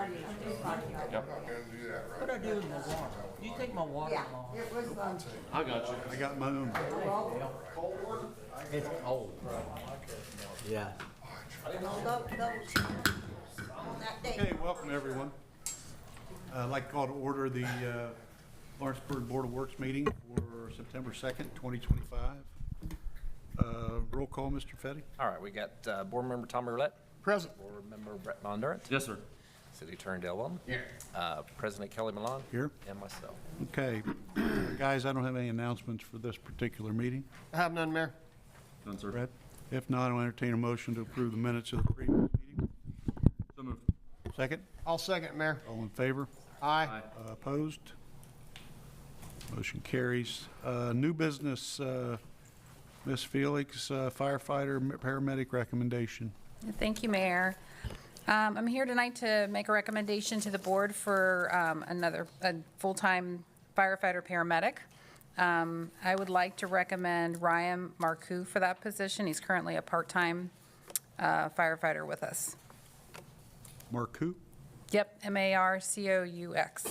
What I do with my water? You take my water, Yeah, Mom. it was, I got you. I got my own. It's cold. Yeah. double check on that day. Okay, welcome everyone. I'd like to call to order the Lawrenceburg Board of Works meeting for September 2nd, 2025. Roll call, Mr. Fetty. All right, we got Board Member Tommy Roulette. Present. Board Member Brett Bondurant. Yes, sir. City Attorney Dale Weldon. Here. President Kelly Milan. Here. And myself. Okay, guys, I don't have any announcements for this particular meeting. I have none, Mayor. None, sir. Brett? If not, I'll entertain a motion to approve the minutes of the previous meeting. So moved. Second? I'll second, Mayor. All in favor? Aye. Opposed? Motion carries. New business, Ms. Felix, firefighter, paramedic recommendation. Thank you, Mayor. I'm here tonight to make a recommendation to the board for a full-time firefighter paramedic. I would like to recommend Ryan Marcoux for that position. He's currently a part-time firefighter with us. Marcoux? Yep, M-A-R-C-O-U-X.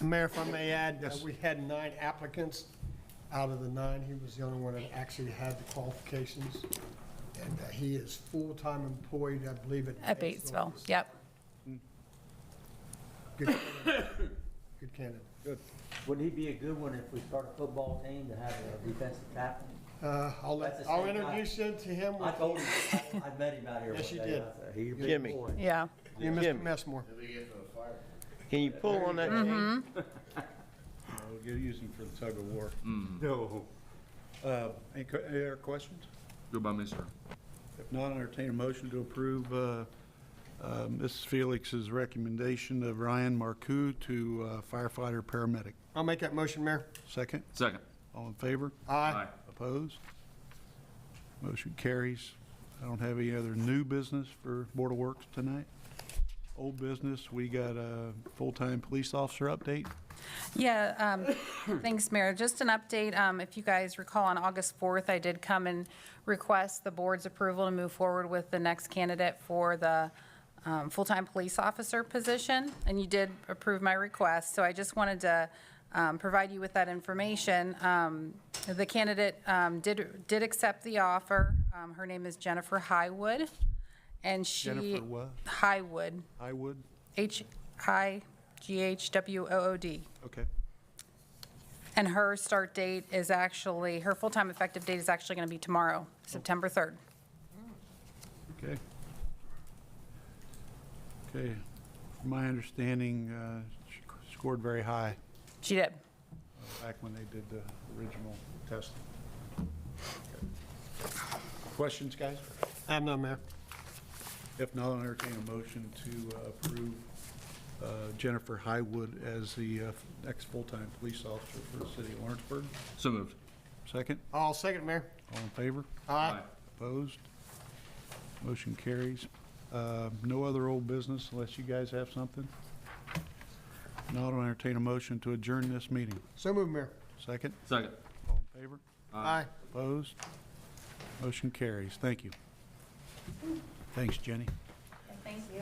Mayor, if I may add, we had 9 applicants. Out of the 9, he was the only one that actually had the qualifications. And he is full-time employed, I believe, At Batesville, yep. Good candidate. Good candidate. Good. Wouldn't he be a good one if we start a football team to have a defensive tackle? I'll That's the I'll same guy. introduce him to him. I told him, I met him out here. Yes, one you day. did. I said, "He's a big Jimmy. boy." Yeah. You, Mr. Messmore. Can you pull on that chain? We'll get using for the tug of war. No. Any other questions? Go by me, sir. If not, I'll entertain a motion to approve Mrs. Felix's recommendation of Ryan Marcoux to firefighter paramedic. I'll make that motion, Mayor. Second? Second. All in favor? Aye. Opposed? Motion carries. I don't have any other new business for Board of Works tonight. Old business, we got a full-time police officer update. Yeah, thanks, Mayor. Just an update. If you guys recall, on August 4th, I did come and request the board's approval to move forward with the next candidate for the full-time police officer position, and you did approve my request. So I just wanted to provide you with that information. The candidate did accept the offer. Her name is Jennifer Highwood, and she... Jennifer what? Highwood. Highwood? Highwood. Okay. And her start date is actually, her full-time effective date is actually going to be tomorrow, September 3rd. Okay. Okay. From my understanding, she scored very high She did. back when they did the original testing. Questions, guys? I have none, Mayor. If not, I'll entertain a motion to approve Jennifer Highwood as the next full-time police officer for the city of Lawrenceburg. So moved. Second? I'll second, Mayor. All in favor? Aye. Opposed? Motion carries. No other old business unless you guys have something. Now I'll entertain a motion to adjourn this meeting. So moved, Mayor. Second? Second. All in favor? Aye. Opposed? Motion carries. Thank you. Thanks, Jenny. Thank you.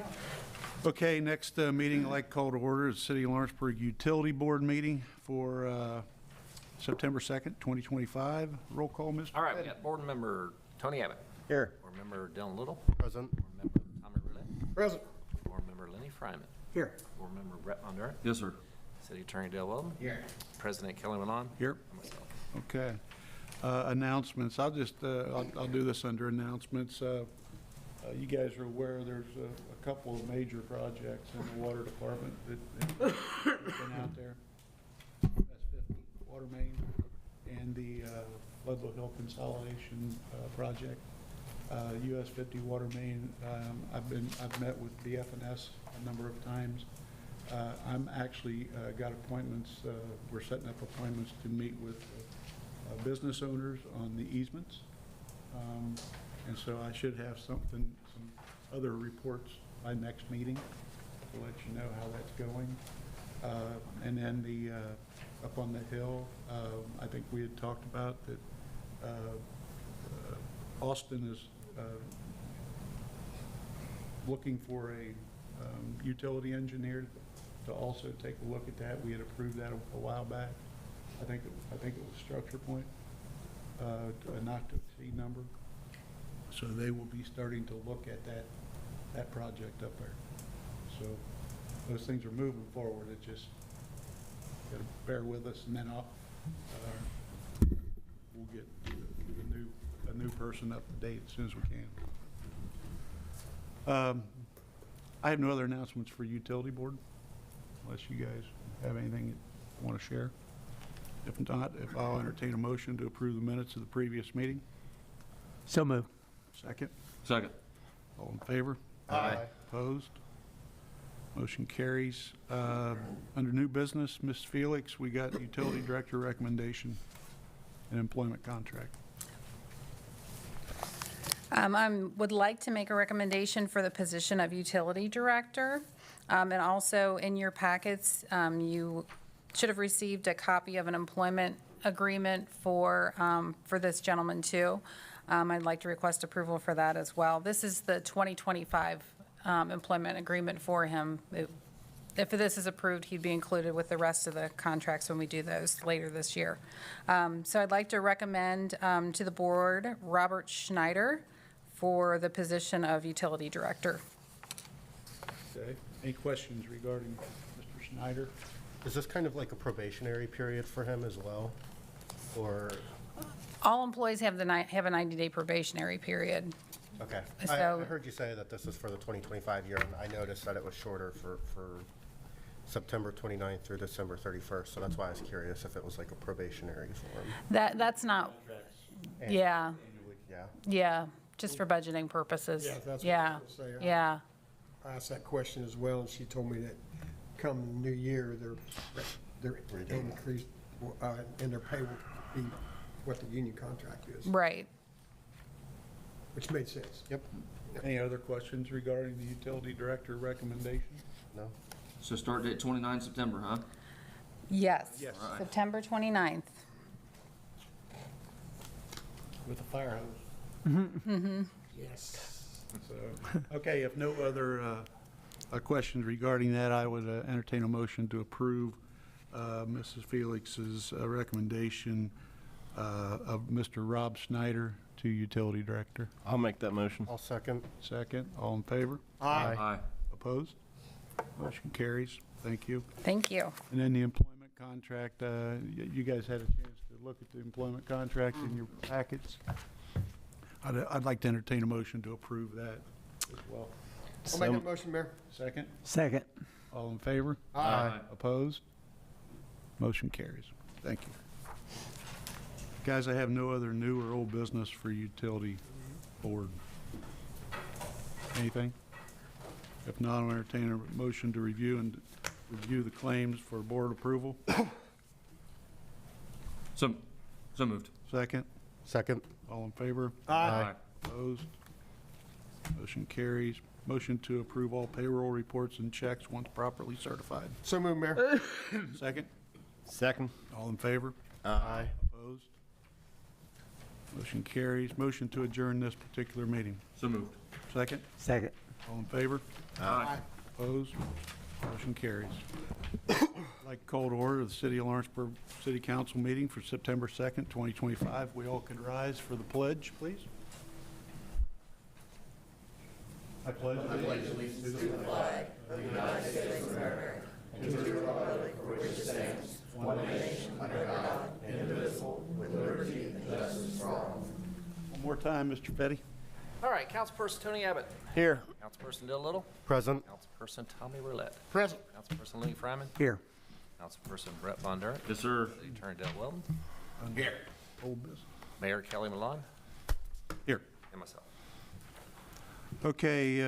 Okay, next meeting I'd like to call to order is City of Lawrenceburg Utility Board meeting for September 2nd, 2025. Roll call, Mr. All right, we Petty. got Board Member Tony Abbott. Here. Board Member Dylan Little. Present. Board Member Tommy Roulette. Present. Board Member Lenny Fryman. Here. Board Member Brett Bondurant. Yes, sir. City Attorney Dale Weldon. Here. President Kelly Milan. Here. And myself. Okay. Announcements. I'll do this under announcements. You guys are aware there's a couple of major projects in the water department that have been out there. S50 water main and the Ludlow Hill consolidation project. US 50 water main. I've met with BF&S a number of times. I'm actually got appointments. We're setting up appointments to meet with business owners on the easements. And so I should have some other reports by next meeting to let you know how that's going. And then the up on the hill, I think we had talked about that Austin is looking for a utility engineer to also take a look at that. We had approved that a while back. I think it was Structure Point, a not to exceed number. So they will be starting to look at that project up there. So those things are moving forward. It just got to bear with us, and then we'll get a new person up to date as soon as we can. I have no other announcements for utility board, unless you guys have anything you want to share. If not, I'll entertain a motion to approve the minutes of the previous meeting. So moved. Second. Second. All in favor? Aye. Opposed? Motion carries. Under new business, Ms. Felix, we got utility director recommendation and employment contract. I would like to make a recommendation for the position of utility director. And also in your packets, you should have received a copy of an employment agreement for this gentleman too. I'd like to request approval for that as well. This is the 2025 employment agreement for him. If this is approved, he'd be included with the rest of the contracts when we do those later this year. So I'd like to recommend to the board Robert Schneider for the position of utility director. Okay. Any questions regarding Mr. Schneider? Is this kind of like a probationary period for him as well? Or, All employees have a 90-day probationary period. okay. I So- heard you say that this is for the 2025 year, and I noticed that it was shorter for September 29th through December 31st, so that's why I was curious if it was like a probationary for him. That's not, yeah, Yeah. yeah, just for budgeting purposes. Yeah, that's what I Yeah, was gonna say. yeah. I asked that question as well, and she told me that come the new year, their increase, and their pay will be what the union contract is, Right. which made sense. Yep. Any other questions regarding the utility director recommendation? No? So start date 29 September, huh? Yes. Yes. All right. September 29th. With a fire hose. Yes. So, okay, if no other questions regarding that, I would entertain a motion to approve Mrs. Felix's recommendation of Mr. Rob Schneider to utility director. I'll make that motion. I'll second. Second, all in favor? Aye. Opposed? Motion carries. Thank you. Thank you. And then the employment contract, you guys had a chance to look at the employment contract in your packets. I'd like to entertain a motion to approve that as well. I'll make that motion, Mayor. Second, Second. all in favor? Aye. Opposed? Motion carries. Thank you. Guys, I have no other new or old business for utility board. Anything? If not, I'll entertain a motion to review the claims for board approval. So moved. Second, Second. all in favor? Aye. Opposed? Motion carries. Motion to approve all payroll reports and checks once properly certified. So moved, Mayor. Second, Second. all in favor? Aye. Opposed? Motion carries. Motion to adjourn this particular meeting. So moved. Second, Second. all in favor? Aye. Opposed? Motion carries. I'd like to call to order the City of Lawrenceburg City Council meeting for September 2nd, 2025. We all could rise for the pledge, please. I pledge allegiance to the flag of the United States of America and to the republic for which it stands, one nation, under God, indivisible, with liberty and justice for all. One more time, Mr. Fetty. All right, Councilperson Tony Abbott. Here. Councilperson Dill Little. Present. Councilperson Tommy Roulette. Present. Councilperson Lee Fryman. Here. Councilperson Brett Von Durant. Yes, sir. City Attorney Dale Weldon. Old business. Mayor Kelly Malone. Here. And myself. Okay,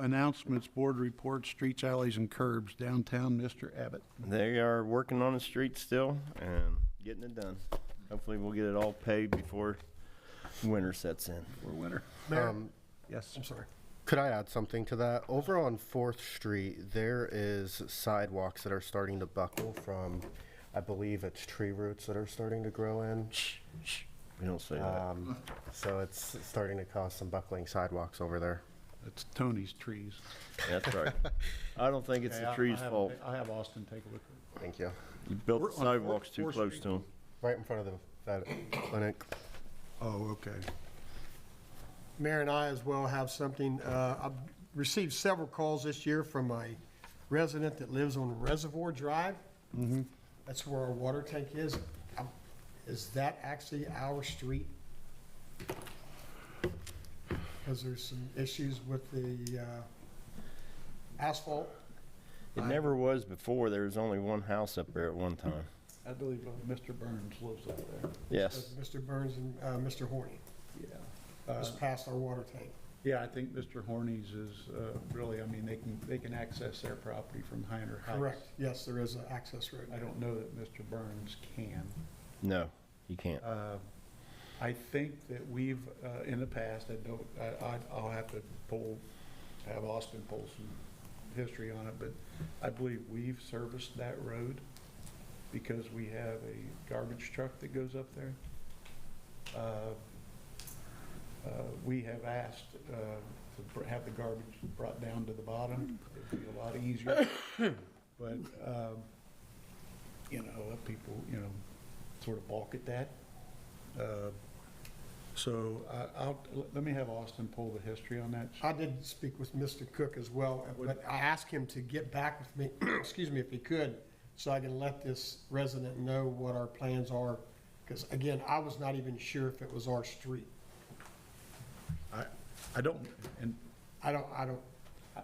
announcements, board reports, streets, alleys, and curbs, downtown, Mr. Abbott. They are working on the street still and getting it done. Hopefully we'll get it all paid before winter sets in. For winter. Mayor, Yes. I'm sorry. Could I add something to that? Over on 4th Street, there is sidewalks that are starting to buckle from, I believe it's tree roots that are starting to grow in. We don't say that. So it's starting to cause some buckling sidewalks over there. It's Tony's trees. That's right. I don't think it's Okay, the I tree's have- fault. I have Austin take a look. Thank you. You built the We're on sidewalks too Fourth close Street. to them. Right in front of the vet clinic. Oh, okay. Mayor and I as well have something. I've received several calls this year from a resident that lives on Reservoir Drive. That's where our water tank is. Is that actually our street? Because there's some issues with the asphalt. It never was before. There was only one house up there at one time. I believe Mr. Burns lives up there. Yes. Mr. Burns and Mr. Horny, Yeah. just past our water tank. Yeah, I think Mr. Horny's is really, I mean, they can access their property from Hiner Heights. Correct, yes, there is an access road. I don't know that Mr. Burns can. No, you can't. I think that we've, in the past, I'll have to have Austin pull some history on it, but I believe we've serviced that road because we have a garbage truck that goes up there. We have asked to have the garbage brought down to the bottom. It'd be a lot easier. But, people, sort of balk at that. So let me have Austin pull the history on that. I did speak with Mr. Cook as well, but I asked him to get back with me, excuse me, if he could, so I can let this resident know what our plans are. Because again, I was not even sure if it was our street. I don't, and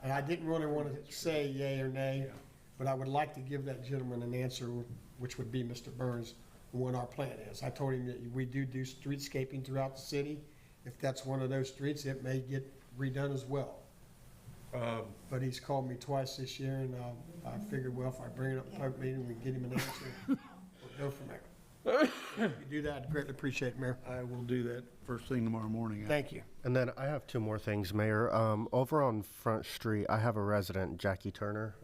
And I didn't really want to say yay or nay, but I would like to give that gentleman an answer, which would be Mr. Burns, on what our plan is. I told him that we do streetscaping throughout the city. If that's one of those streets, it may get redone as well. But he's called me twice this year, and I figured, well, if I bring it up in public meeting, we can get him an answer. We'll go from there. If you do that, I'd greatly appreciate it, Mayor. I will do that first thing tomorrow morning. Thank you. And then I have two more things, Mayor. Over on Front Street, I have a resident, Jackie Turner.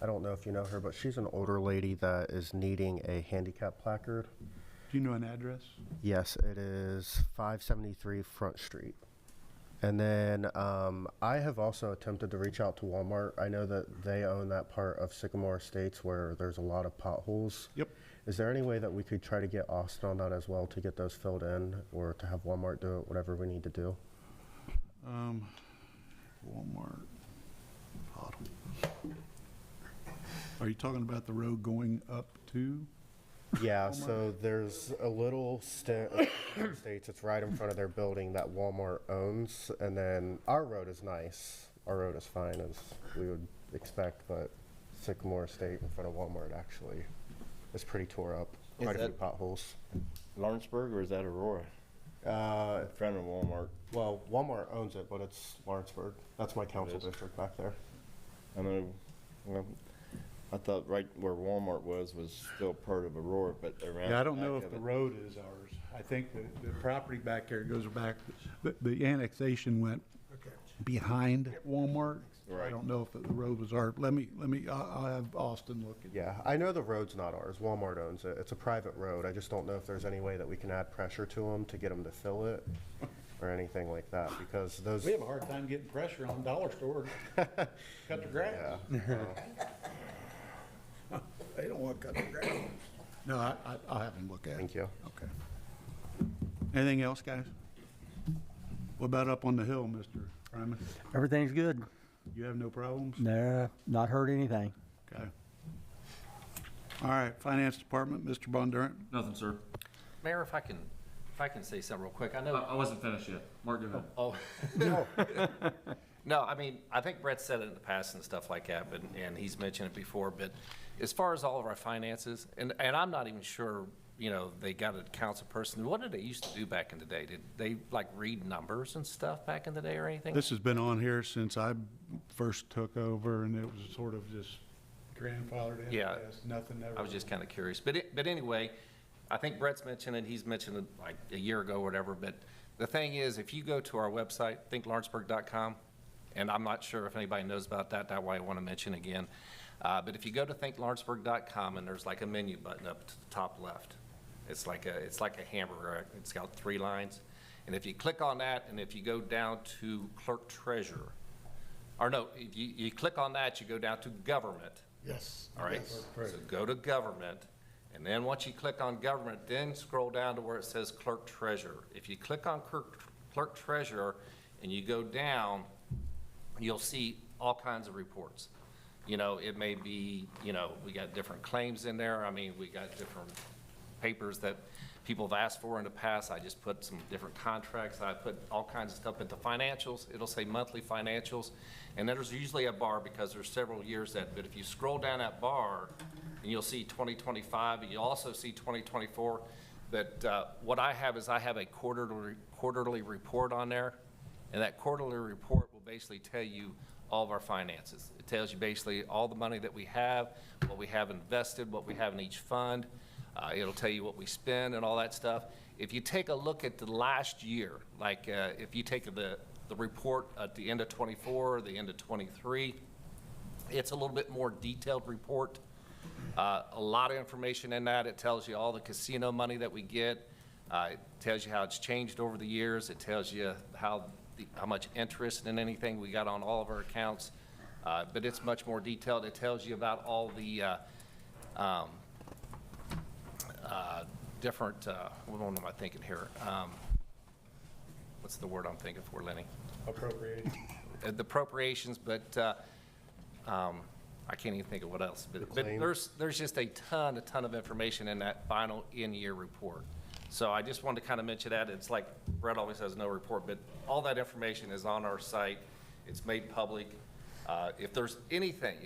I don't know if you know her, but she's an older lady that is needing a handicap placard. Do you know an address? Yes, it is 573 Front Street. And then I have also attempted to reach out to Walmart. I know that they own that part of Sycamore Estates where there's a lot of potholes. Yep. Is there any way that we could try to get Austin on that as well to get those filled in, or to have Walmart do it, whatever we need to do? Walmart. Are you talking about the road going up to? Yeah, so there's a little States, it's right in front of their building that Walmart owns, and then our road is nice. Our road is fine as we would expect, but Sycamore Estate in front of Walmart actually is pretty tore up. Is Quite a few that- potholes. Lawrenceburg, or is that Aurora? In front of Walmart. Well, Walmart owns it, but it's Lawrenceburg. That's my council district back there. I know, well, I thought right where Walmart was still part of Aurora, but around. Yeah, I don't back know of if the it- road is ours. I think the property back there goes back, the annexation went behind Walmart. I Right. don't know if the road was ours. I'll have Austin look at it. Yeah, I know the road's not ours. Walmart owns it. It's a private road. I just don't know if there's any way that we can add pressure to them to get them to fill it or anything like that, because those. We have a hard time getting pressure on dollar store to cut the grass. Yeah. They don't want to cut the grass. No, I'll have them look at it. Thank you. Okay. Anything else, guys? What about up on the hill, Mr. Ryman? Everything's good. You have no problems? No, not heard anything. Okay. All right, Finance Department, Mr. Bondurant. Nothing, sir. Mayor, if I can say something real quick, I know. I wasn't finished yet. Mark, go ahead. Oh, no, I mean, I think Brett said it in the past and stuff like that, but, and he's mentioned it before, but as far as all of our finances, and I'm not even sure, they got a council person. What did they used to do back in the day? Did they like read numbers and stuff back in the day or anything? This has been on here since I first took over, and it was sort of just grandfathered in. Yeah. Nothing ever. I was just kind of curious, but anyway, I think Brett's mentioned it, he's mentioned it like a year ago or whatever, but the thing is, if you go to our website, thinklawrenceburg.com, and I'm not sure if anybody knows about that way I want to mention again, but if you go to thinklawrenceburg.com and there's like a menu button up to the top left, it's like a hamburger, it's got 3 lines, And if you click on that, and if you go down to clerk treasurer, or no, if you click on that, you go down to government. Yes. All right, Yes. so go to government, and then once you click on government, then scroll down to where it says clerk treasurer. If you click on clerk treasurer and you go down, you'll see all kinds of reports. You know, it may be, you know, we got different claims in there. I mean, we got different papers that people have asked for in the past. I just put some different contracts. I put all kinds of stuff into financials. It'll say monthly financials. And then there's usually a bar because there's several years that, but if you scroll down that bar, and you'll see 2025, and you'll also see 2024. But what I have is I have a quarterly report on there, and that quarterly report will basically tell you all of our finances. It tells you basically all the money that we have, what we have invested, what we have in each fund. It'll tell you what we spend and all that stuff. If you take a look at the last year, like if you take the report at the end of 24 or the end of 23, it's a little bit more detailed report. A lot of information in that. It tells you all the casino money that we get. It tells you how it's changed over the years. It tells you how much interest in anything we got on all of our accounts. But it's much more detailed. It tells you about all the different, what am I thinking here? What's the word I'm thinking for, Lenny? Appropriation. The appropriations, but I can't even think of what else. But claim. there's just a ton of information in that final in-year report. So I just wanted to kind of mention that. It's like Brett always has no report, but all that information is on our site. It's made public. If there's anything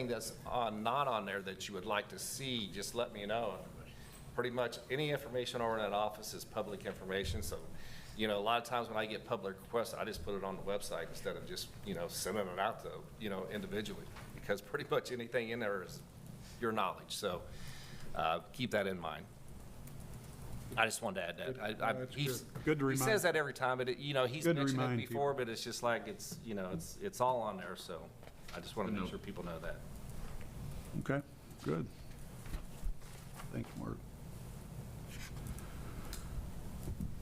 that's not on there that you would like to see, just let me know. Pretty much any information over in that office is public information. So, you know, a lot of times when I get public requests, I just put it on the website instead of just, you know, sending it out to, you know, individually, because pretty much anything in there is your knowledge. So keep that in mind. I just wanted to add that. That's good to He remind. says that every time, but you know, he's Good to mentioned it remind before, but it's just like, it's, you know, it's all on there. So I just want to make sure people know that. Okay, good. Thanks, Mark.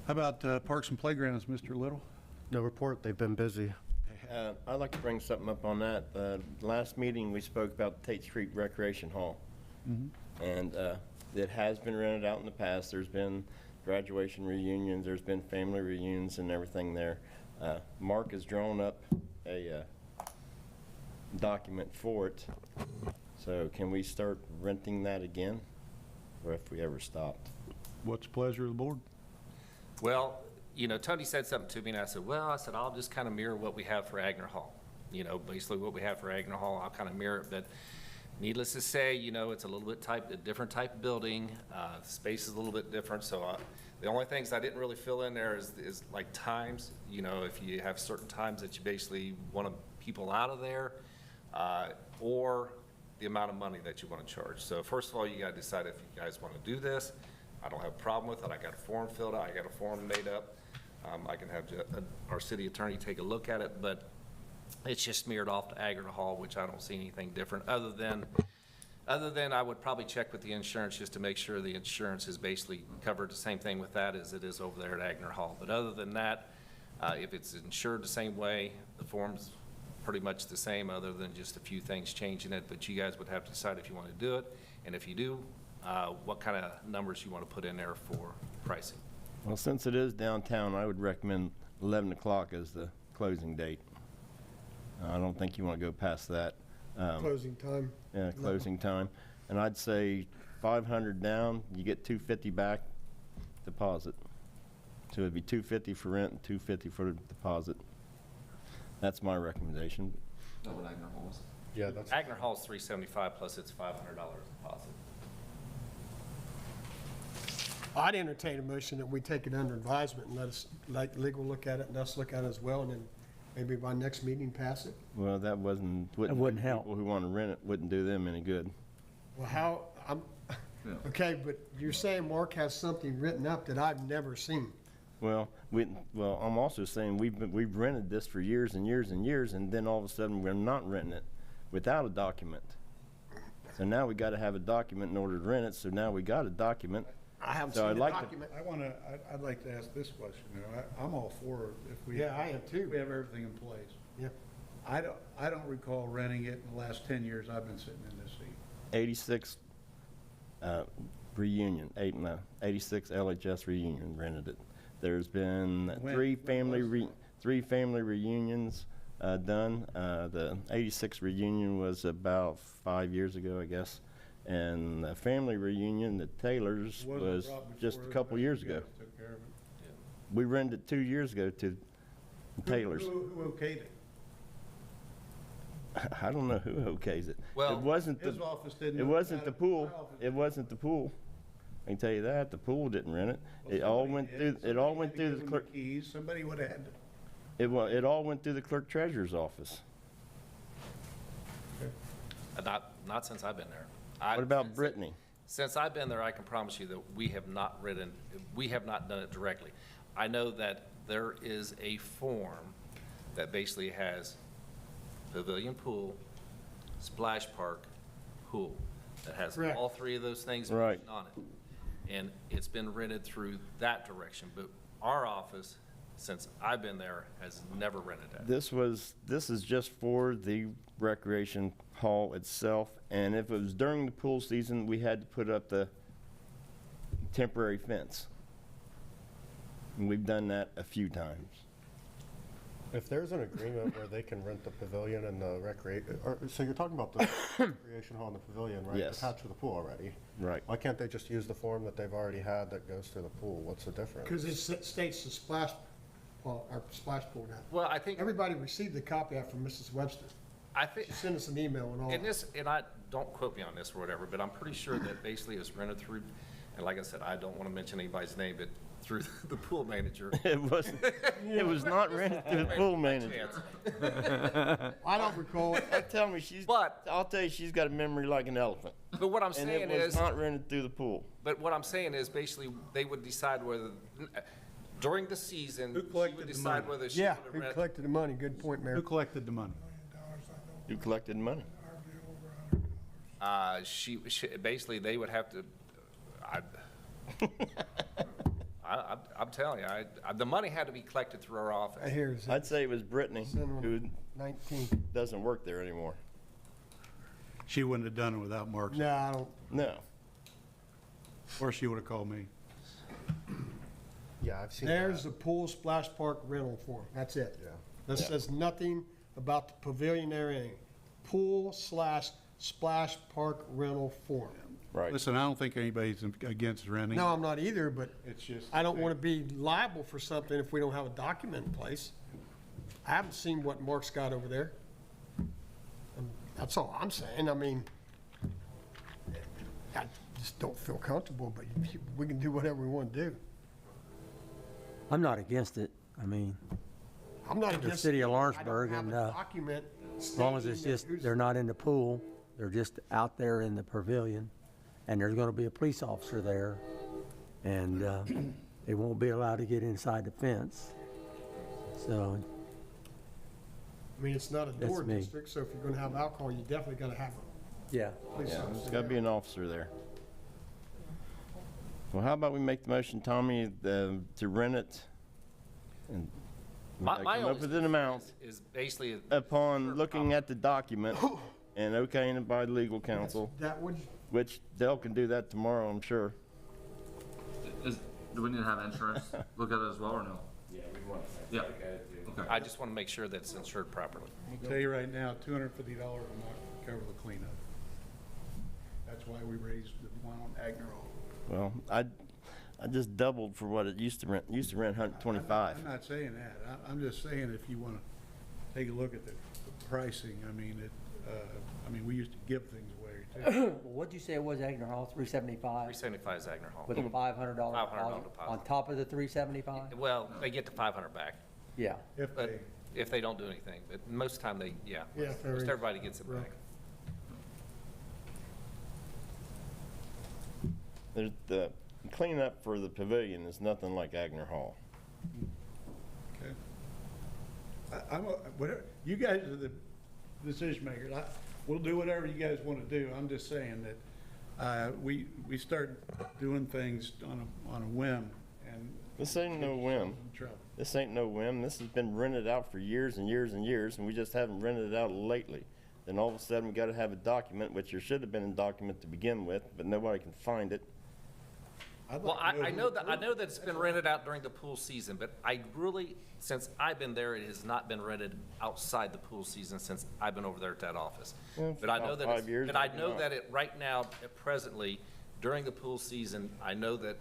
How about Parks and Playgrounds, Mr. Little? No report, they've been busy. I'd like to bring something up on that. Last meeting, we spoke about Tate Street Recreation Hall. And it has been rented out in the past. There's been graduation reunions, there's been family reunions and everything there. Mark has drawn up a document for it. So can we start renting that again? Or if we ever stopped? What's the pleasure of the board? Well, you know, Tony said something to me, and I said, I'll just kind of mirror what we have for Agner Hall. You know, basically what we have for Agner Hall, I'll kind of mirror it. But needless to say, you know, it's a little bit a different type of building. The space is a little bit different. So the only things I didn't really fill in there is like times. You know, if you have certain times that you basically want people out of there, or the amount of money that you want to charge. So first of all, you got to decide if you guys want to do this. I don't have a problem with it. I got a form filled out. I got a form made up. I can have our city attorney take a look at it, but it's just mirrored off to Agner Hall, which I don't see anything different other than I would probably check with the insurance just to make sure the insurance is basically covered the same thing with that as it is over there at Agner Hall. But other than that, if it's insured the same way, the form's pretty much the same other than just a few things changing it. But you guys would have to decide if you want to do it. And if you do, what kind of numbers you want to put in there for pricing. Well, since it is downtown, I would recommend 11 o'clock as the closing date. I don't think you want to go past that. Closing time. Yeah, closing time. And I'd say 500 down, you get 250 back deposit. So it'd be 250 for rent and 250 for the deposit. That's my recommendation. Is that what Agner Hall is? Yeah, that's. Agner Hall's $375 plus it's $500 deposit. I'd entertain a motion that we take it under advisement and let legal look at it and us look at it as well, and then maybe by next meeting pass it. Well, that wouldn't help. People who want to rent it wouldn't do them any good. Well, okay, but you're saying Mark has something written up that I've never seen. Well, I'm also saying we've rented this for years and years and years, and then all of a sudden we're not renting it without a document. So now we got to have a document in order to rent it. So now we got a document. I haven't So seen I'd the like to- document. I'd like to ask this question. I'm all for it if we. Yeah, I am too. We have everything in place. Yeah. I don't recall renting it in the last 10 years I've been sitting in this seat. 86 reunion, 86 LHS reunion rented it. There's been When? three When was three family reunions done. The 86 reunion was about 5 years ago, I guess. And the family reunion, the Taylors, Wasn't was brought just a before couple us, years you ago. guys took care of it. We rented it 2 years ago to Taylors. Who okayed it? I don't know who okays it. Well, It wasn't the. His office didn't. It know wasn't about the pool. My office It wasn't the pool. I can tell you that. The pool didn't rent it. Well, It all somebody went did. through, it Somebody all had went to through give the him clerk, Keys, somebody would have had to. it all went through the clerk treasurer's office. Not since I've been there. What about Brittany? Since I've been there, I can promise you that we have not done it directly. I know that there is a form that basically has pavilion pool, splash park, pool, that has Correct. all three of those things Right. mentioned on it. And it's been rented through that direction, but our office, since I've been there, has never rented that. This is just for the recreation hall itself, and if it was during the pool season, we had to put up the temporary fence. And we've done that a few times. If there's an agreement where they can rent the pavilion and the so you're talking about the recreation hall and the pavilion, right? Yes. Attached to the pool already. Right. Why can't they just use the form that they've already had that goes to the pool? What's the difference? Because it states the splash, well, our splash pool now. Well, I think, Everybody received the copy out from Mrs. Webster. I think, She sent us an email and all. and I, don't quote me on this or whatever, but I'm pretty sure that basically it's rented through, and like I said, I don't want to mention anybody's name, but through the pool manager. It wasn't, it was not rented to the pool manager. I don't recall it. Tell me, I'll tell you, she's got a memory like an elephant. But what I'm And it saying was is, not rented through the pool. but what I'm saying is basically they would decide whether, during the season, Who she collected would the decide money? whether she Yeah, would who rent. collected the money? Good point, Mayor. Who collected the money? Who collected money? She, basically, they would have to, I'm telling you, the money had to be collected through our office. Here's I'd say it was Brittany, who 19. doesn't work there anymore. She wouldn't have done it without Mark's, No, I don't. No. or she would have called me. Yeah, I've seen There's that. the pool splash park rental form. That's it. Yeah. This Yeah. says nothing about the pavilion or anything. Pool/splash park rental form. Right. Listen, I don't think anybody's against renting. No, I'm not either, but It's just. I don't want to be liable for something if we don't have a document in place. I haven't seen what Mark's got over there. That's all I'm saying. I mean, I just don't feel comfortable, but we can do whatever we want to do. I'm not against it. I mean, I'm not The against. city of it. Lawrenceburg I don't and, have a document as long as it's stating that just, who's- they're not in the pool, they're just out there in the pavilion, and there's gonna be a police officer there, and, they won't be allowed to get inside the fence. So, I mean, it's not a That's door me. district, so if you're gonna have alcohol, you definitely gotta have a yeah. police Yeah, officer. there's got to be an officer there. Well, how about we make the motion, Tommy, to rent it and My come only up with an amount is basically, upon looking at the document and okaying it by legal counsel, That would, which Dell can do that tomorrow, I'm sure. Do we need to have insurance? Look at it as well or no? Yeah, we want to Yeah. look at it too. Okay. I just want to make sure that it's insured properly. I'll tell you right now, $250 will not cover the cleanup. That's why we raised the one on Agner Hall. Well, I just doubled for what it used to rent. Used to rent 125. I'm not saying that. I'm just saying if you want to take a look at the pricing, I mean, we used to give things away too. What'd you say it was, Agner Hall, 375? 375 is Agner Hall. With a $500 $500 deposit? deposit. On top of the 375? Well, they get the 500 back, Yeah. If but they, if they don't do anything, but most of the time they, Yeah, most fair enough. everybody gets it Right. back. There's the cleanup for the pavilion is nothing like Agner Hall. okay. Whatever, you guys are the decision makers. We'll do whatever you guys want to do. I'm just saying that We start doing things on a whim, and This ain't no whim. in trouble. This ain't no whim. This has been rented out for years and years and years, and we just haven't rented it out lately. Then all of a sudden, we gotta have a document, which there should have been a document to begin with, but nobody can find it. I'd Well, like to I who know that, I approved know that it's been rented out during the pool season, but I really, since I've been there, it has not been rented outside the pool season since I've been over there at that office. Well, But I know about that, 5 years, but I maybe know not. that it, right now, presently, during the pool season, I know that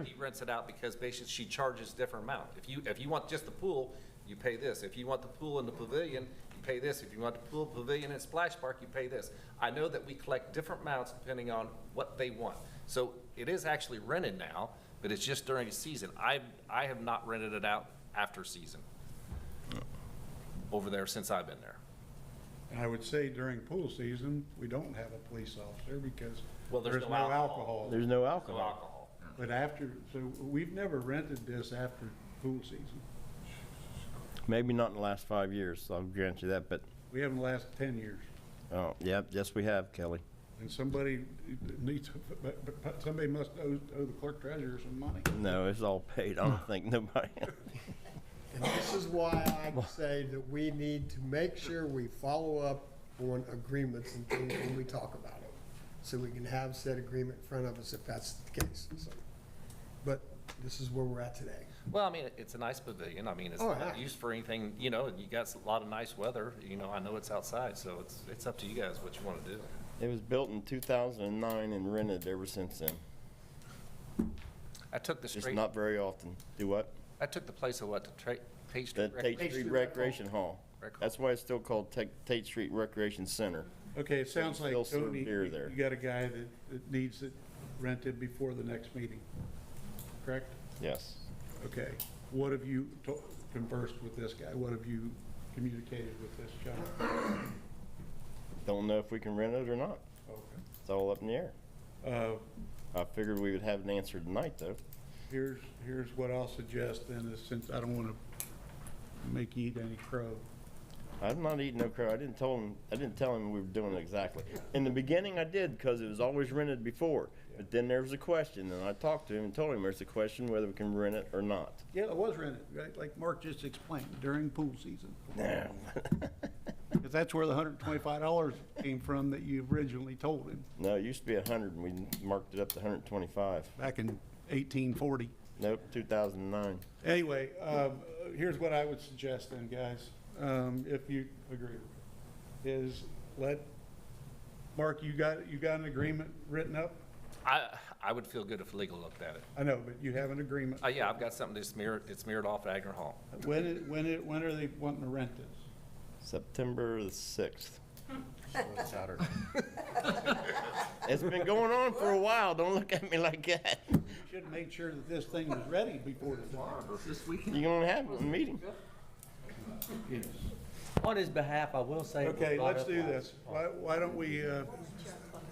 he rents it out because basically she charges different amount. If you want just the pool, you pay this. If you want the pool and the pavilion, you pay this. If you want the pool, pavilion, and splash park, you pay this. I know that we collect different amounts depending on what they want. So it is actually rented now, but it's just during the season. I have not rented it out after season over there since I've been there. And I would say during pool season, we don't have a police officer because Well, there's no alcohol. There's no No alcohol. alcohol. But after, so we've never rented this after pool season. Maybe not in the last 5 years, I'll grant you that, but, We haven't the last 10 years. oh, yeah, yes, we have, Kelly. And somebody needs, but somebody must owe the clerk treasurer some money. No, it's all paid. I don't think nobody. And this is why I say that we need to make sure we follow up on agreements and things when we talk about it. So we can have said agreement in front of us if that's the case. So, but this is where we're at today. Well, I mean, it's a nice pavilion. I mean, it's Oh, not yeah. used for anything, you know, you got a lot of nice weather. You know, I know it's outside, so it's up to you guys what you want to do. It was built in 2009 and rented ever since then. I took the Just street, not very often. Do what? I took the place of what, Tate The Street? Tate Street Street Rec Recreation Hall. Rec Hall. That's why it's still called Tate Street Recreation Center. Okay, it sounds like, Still serve Tony, beer there. you got a guy that needs it rented before the next meeting, correct? Yes. Okay. What have you conversed with this guy? What have you communicated with this gentleman? Don't know if we can rent it or not. Okay. It's all up in the air. I figured we would have an answer tonight, though. Here's what I'll suggest then, is since I don't want to make you eat any crow. I'm not eating no crow. I didn't tell him we were doing it exactly. In the beginning, I did, because it was always rented before. But then there was a question, and I talked to him and told him there's a question whether we can rent it or not. Yeah, it was rented, right? Like Mark just explained, during pool season. No. Because that's where the $125 came from that you originally told him, No, it used to be 100, and we marked it up to 125. back in 1840. Nope, 2009. Anyway, here's what I would suggest then, guys, if you agree, is Mark, you got an agreement written up? I would feel good if legal looked at it. I know, but you have an agreement. Yeah, I've got something that's mirrored, it's mirrored off at Agner Hall. When are they wanting to rent this? September the 6th. So it's Saturday. It's been going on for a while. Don't look at me like that. You should have made sure that this thing was ready before the time. This weekend. You're gonna have a meeting. Yes. On his behalf, I will say. it was Okay, brought let's up do last this. Why don't we,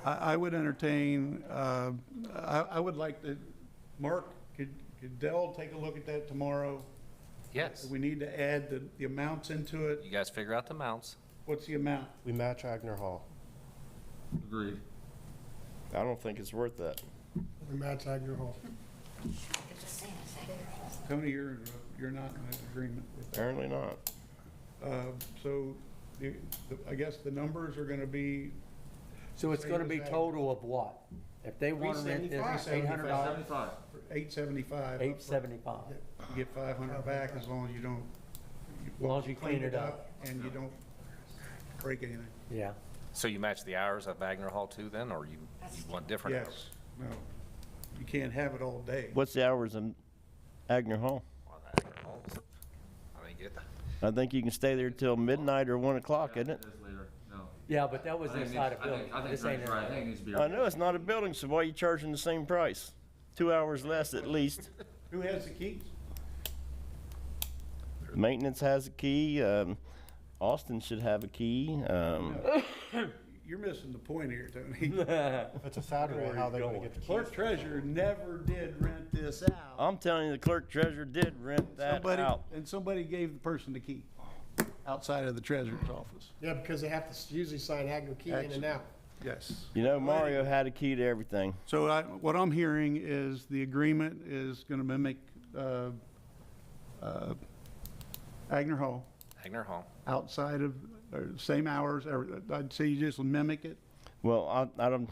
I would entertain, I would like to, Mark, could Dell take a look at that tomorrow? Yes. We need to add the amounts into it. You guys figure out the amounts. What's the amount? We match Agner Hall. Agreed. I don't think it's worth that. We match Agner Hall. Tony, you're not in agreement with that. Apparently not. So I guess the numbers are gonna be, So it's gonna be total of what? If they want to rent this, $800, $75. $875. $875. You get 500 back as long as you don't. As long as you clean it up. And you don't break anything. Yeah. So you match the hours of Agner Hall too then, or you want different hours? Yes, no. You can't have it all day. What's the hours in Agner Hall? On Agner Halls. I mean, I think you can stay there till midnight or 1 o'clock, isn't it? It is later. No. Yeah, but that was inside a building. I think This ain't Frank's right. I think it needs to be. I know it's not a building, so why are you charging the same price? 2 hours less at least. Who has the keys? Maintenance has a key. Austin should have a key. You're missing the point here, Tony. If it's a Saturday, how are they gonna get the keys? Clerk treasurer never did rent this out. I'm telling you, the clerk treasurer did rent that out. And somebody gave the person the key outside of the treasurer's office. Yeah, because they have to usually sign Agner key in and out. Yes. You know, Mario had a key to everything. So what I'm hearing is the agreement is going to mimic Agner Hall, Agner Hall. outside of, same hours, I'd say you just mimic it. Well, I don't,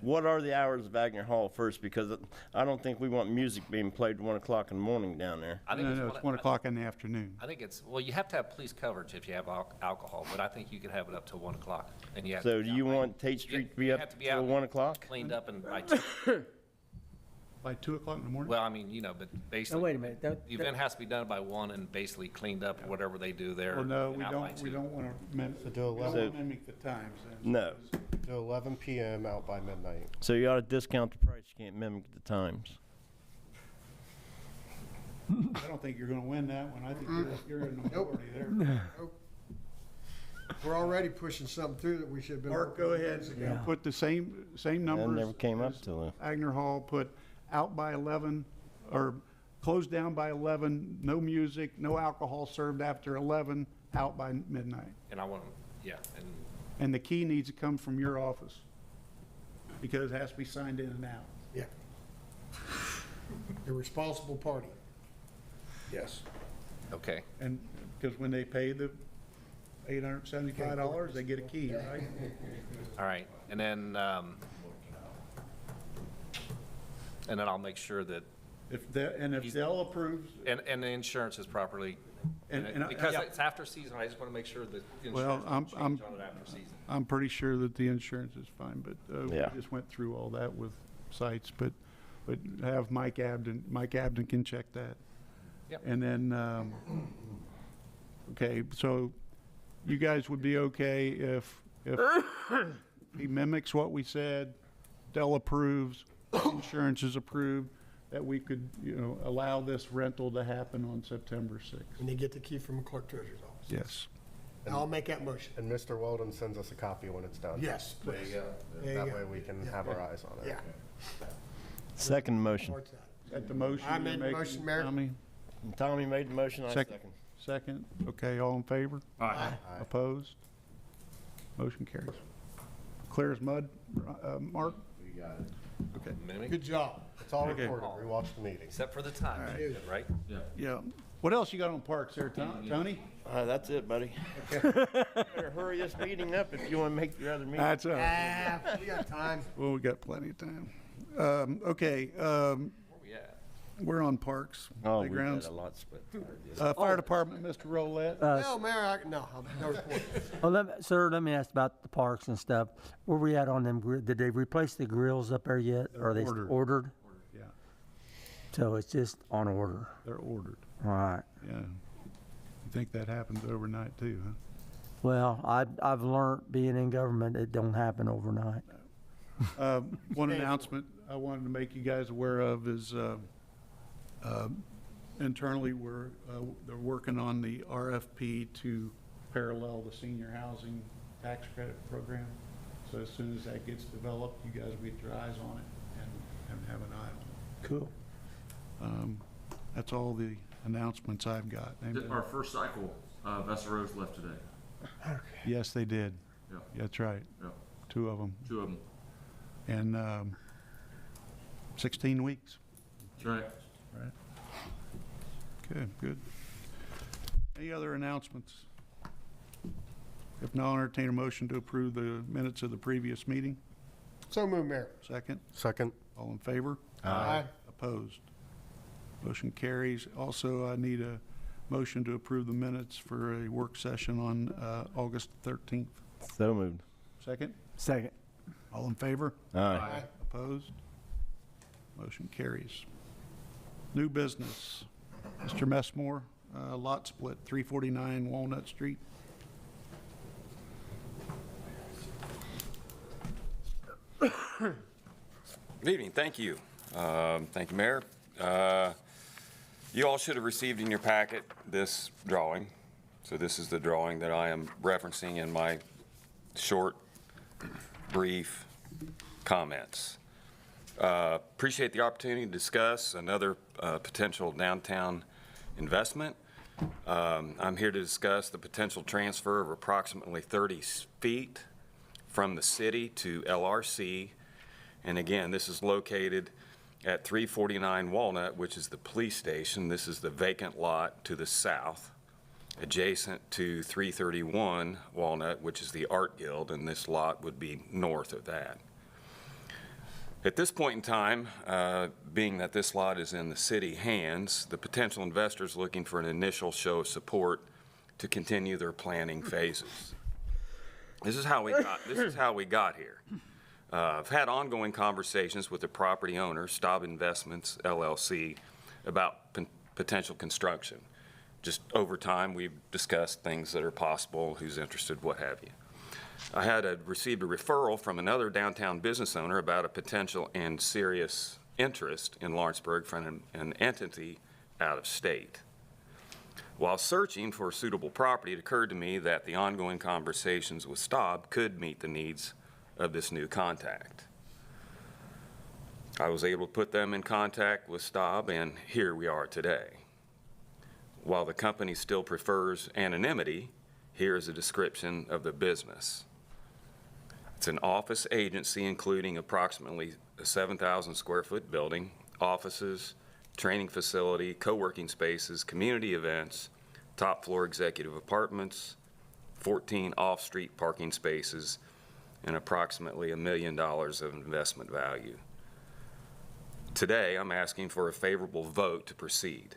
what are the hours of Wagner Hall first? Because I don't think we want music being played 1 o'clock in the morning down there. I think No, it's 1 o'clock in the afternoon. I think it's, well, you have to have police coverage if you have alcohol, but I think you could have it up till 1 o'clock. And you have So to do be you out want Tate Street to be you up have to be till out 1 o'clock? cleaned up and by 2. By 2 o'clock in the morning? Well, I mean, but Now, basically. wait a minute. The event has to be done by 1 and basically cleaned up, whatever they do there. Well, no, and we out by 2. don't want to mimic, So do we don't 11, want to mimic the times. then. No. do 11 PM out by midnight. So you ought to discount the price. You can't mimic the times. I don't think you're going to win that one. I think you're in the majority there. We're already pushing something through that we should have been. Mark, go ahead and put the same numbers. never came up as till Agner Hall, put out by 11, or closed down by 11, no music, no alcohol served after 11, out by midnight. And I want them, yeah, And the key needs to come from your office, because it has to be signed in and out. Yeah. The responsible party. Yes. okay. And, because when they pay the $875, they get a key, right? All right, and then I'll make sure that, If they'll approve, and the insurance is properly, because it's after season, I just want to make sure that the Well, insurance will change on it after season. I'm pretty sure that the insurance is fine, but Yeah. we just went through all that with sites, but have Mike Abden can check that. Yep. And then, okay, so you guys would be okay if he mimics what we said, Dell approves, insurance is approved, that we could, allow this rental to happen on September 6th? And they get the key from the clerk treasurer's office. Yes. I'll make that motion. And Mr. Weldon sends us a copy when it's done. Yes, please. There you That go. way we can have our eyes on it. Yeah. Second motion. Parts out. At the motion I you're made the making, motion, Mayor. Tommy? Tommy made the motion, I Second. second. Second, okay, all in favor? Aye. Opposed? Motion carries. Clear as mud, Mark? We got it. Okay. Mimic, Good job. It's all Okay. recorded. Rewatch the meeting. except for the time, right? Yeah. What else you got on parks there, Tony? That's it, buddy. Better hurry this meeting up if you want to make your other meeting. That's all right. We got time. Well, we got plenty of time. Okay, Where we at? we're on parks, Oh, we've got playgrounds. a lot split. Fire department, Mr. Rolette. No, Mayor, no report. Oh, sir, let me ask about the parks and stuff. Where we at on them? Did they replace the grills up there yet? Or are they ordered. ordered? Yeah, So it's just on order. they're ordered, All right. yeah. You think that happens overnight too, huh? Well, I've learned being in government, it don't happen overnight. One announcement I wanted to make you guys aware of is internally, they're working on the RFP to parallel the senior housing tax credit program. So as soon as that gets developed, you guys will get your eyes on it and have an eye on Cool. it. That's all the announcements I've got. Our first cycle of SROs left today. Yes, they did. Yeah. That's right. Yeah. 2 of them. 2 of them. And 16 weeks. That's right. Right. Okay, good. Any other announcements? If not, I'll entertain a motion to approve the minutes of the previous meeting. So move, Mayor. Second, Second. all in favor? Aye. Opposed? Motion carries. Also, I need a motion to approve the minutes for a work session on August 13th. So moved. Second, Second. all in favor? Aye. Opposed? Motion carries. New business. Mr. Messmore, lot split, 349 Walnut Street. Good evening. Thank you. Thank you, Mayor. You all should have received in your packet this drawing. So this is the drawing that I am referencing in my short, brief comments. Appreciate the opportunity to discuss another potential downtown investment. I'm here to discuss the potential transfer of approximately 30 feet from the city to LRC. And again, this is located at 349 Walnut, which is the police station. This is the vacant lot to the south, adjacent to 331 Walnut, which is the Art Guild, and this lot would be north of that. At this point in time, being that this lot is in the city hands, the potential investors looking for an initial show of support to continue their planning phases. This is how we got here. I've had ongoing conversations with the property owner, Staub Investments LLC, about potential construction. Just over time, we've discussed things that are possible, who's interested, what have you. I had received a referral from another downtown business owner about a potential and serious interest in Lawrenceburg from an entity out of state. While searching for a suitable property, it occurred to me that the ongoing conversations with Staub could meet the needs of this new contact. I was able to put them in contact with Staub, and here we are today. While the company still prefers anonymity, here is a description of the business. It's an office agency including approximately a 7,000 square foot building, offices, training facility, co-working spaces, community events, top floor executive apartments, 14 off-street parking spaces, and approximately $1 million of investment value. Today, I'm asking for a favorable vote to proceed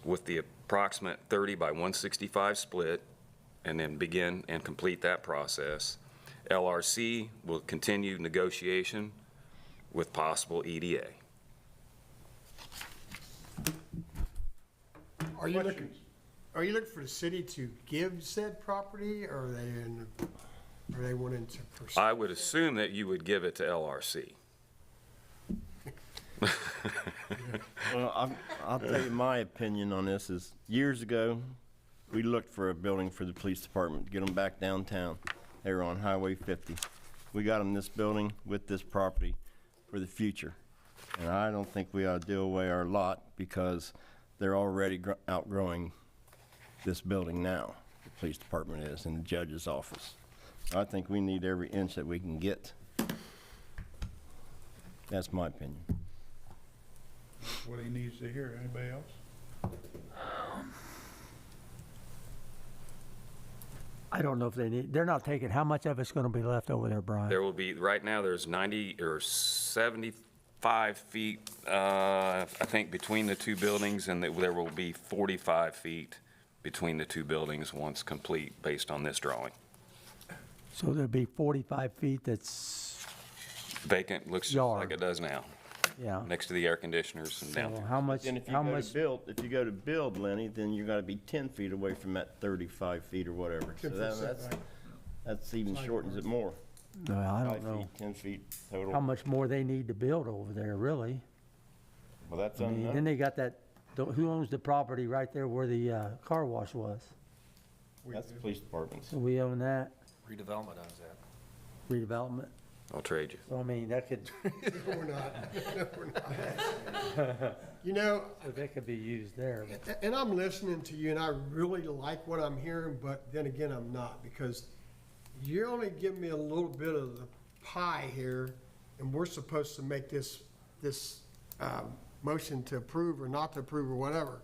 with the approximate 30 by 165 split, and then begin and complete that process. LRC will continue negotiation with possible EDA. Are you looking for the city to give said property, or are they wanting to pursue? I would assume that you would give it to LRC. Well, I'll tell you my opinion on this is, years ago, we looked for a building for the police department, get them back downtown. They were on Highway 50. We got them this building with this property for the future. And I don't think we ought to deal away our lot because they're already outgrowing this building now. The police department is, and the judge's office. I think we need every inch that we can get. That's my opinion. What he needs to hear. Anybody else? I don't know if they're not taking, how much of it's gonna be left over there, Brian? There will be, right now, there's 90 or 75 feet, I think, between the two buildings, and there will be 45 feet between the two buildings once complete, based on this drawing. So there'll be 45 feet that's, Vacant, looks just Yard. like it does now, yeah. next to the air conditioners and down So through. how much, And if you how go much, to build, Lenny, then you gotta be 10 feet away from that 35 feet or whatever. So 10 foot that's setback. that's even shortens it more. no, I 5 don't know. feet, 10 feet How total. much more they need to build over there, really? Well, that's I mean, then unknown. they got that, who owns the property right there where the car wash was? That's the police department's. So we own that, Redevelopment owns that. redevelopment. I'll trade you. So I mean, that could, We're not. We're not. You know, that could be used there. and I'm listening to you, and I really like what I'm hearing, but then again, I'm not, because you're only giving me a little bit of the pie here, and we're supposed to make this motion to approve or not to approve or whatever.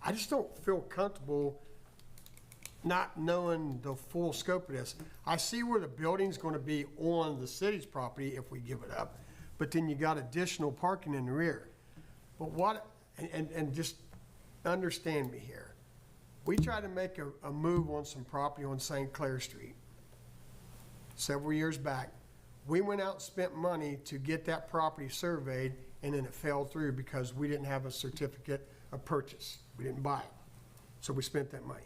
I just don't feel comfortable not knowing the full scope of this. I see where the building's gonna be on the city's property if we give it up, but then you got additional parking in the rear. But what, and just understand me here. We tried to make a move on some property on St. Clair Street several years back. We went out and spent money to get that property surveyed, and then it fell through because we didn't have a certificate of purchase. We didn't buy it. So we spent that money.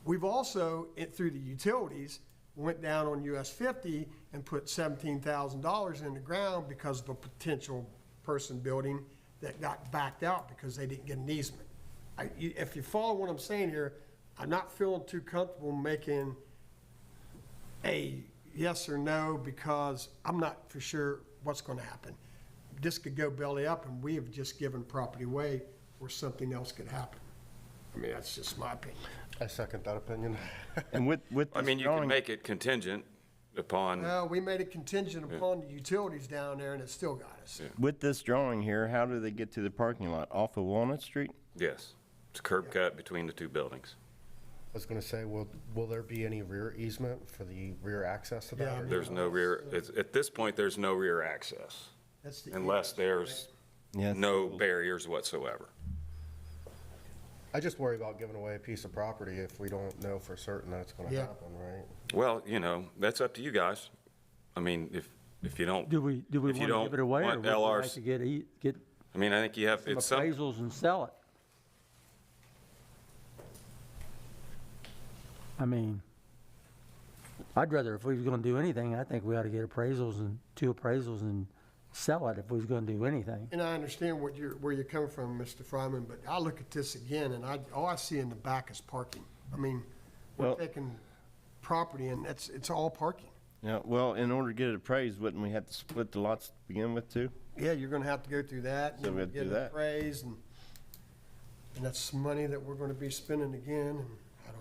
We've also, through the utilities, went down on US 50 and put $17,000 in the ground because of a potential person building that got backed out because they didn't get an easement. If you follow what I'm saying here, I'm not feeling too comfortable making a yes or no because I'm not for sure what's gonna happen. This could go belly up and we have just given property away where something else could happen. I mean, that's just my opinion. I second that opinion. And with I this mean, you can drawing, make it contingent upon, Well, we made it contingent upon the utilities down there, and it still got us. With this drawing here, how do they get to the parking lot? Off of Walnut Street? yes, it's a curb cut between the two buildings. I was gonna say, will there be any rear easement for the rear access to that? Yeah, area? There's no rear, at this point, there's no rear access That's the unless there's Yeah. no barriers whatsoever. I just worry about giving away a piece of property if we don't know for certain that it's gonna Yeah. happen, right? Well, that's up to you guys. I mean, if you don't, Do we If you want to don't give it away, or want would we like LRs to get I mean, I think you have, some it's some, appraisals and sell it? I mean, I'd rather, if we was gonna do anything, I think we ought to get appraisals and 2 appraisals and sell it if we was gonna do anything. And I understand where you're coming from, Mr. Fryman, but I look at this again, and all I see in the back is parking. I mean, we're Well- taking property, and it's all parking. Yeah, well, in order to get it appraised, wouldn't we have to split the lots to begin with too? Yeah, you're gonna have to go through that, So we have and to get do it that. appraised, and that's money that we're gonna be spending again, and I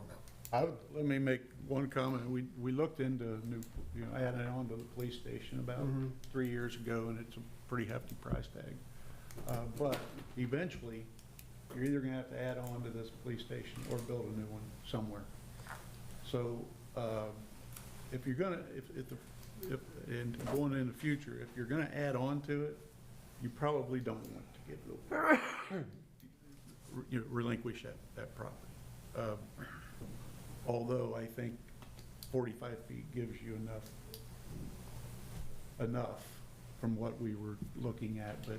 don't know. Let me make one comment. We looked into new, adding on to the police station about 3 years ago, and it's a pretty hefty price tag. But eventually, you're either gonna have to add on to this police station or build a new one somewhere. So, if you're gonna, and going in the future, if you're gonna add on to it, you probably don't want to relinquish that property. Although I think 45 feet gives you enough from what we were looking at, but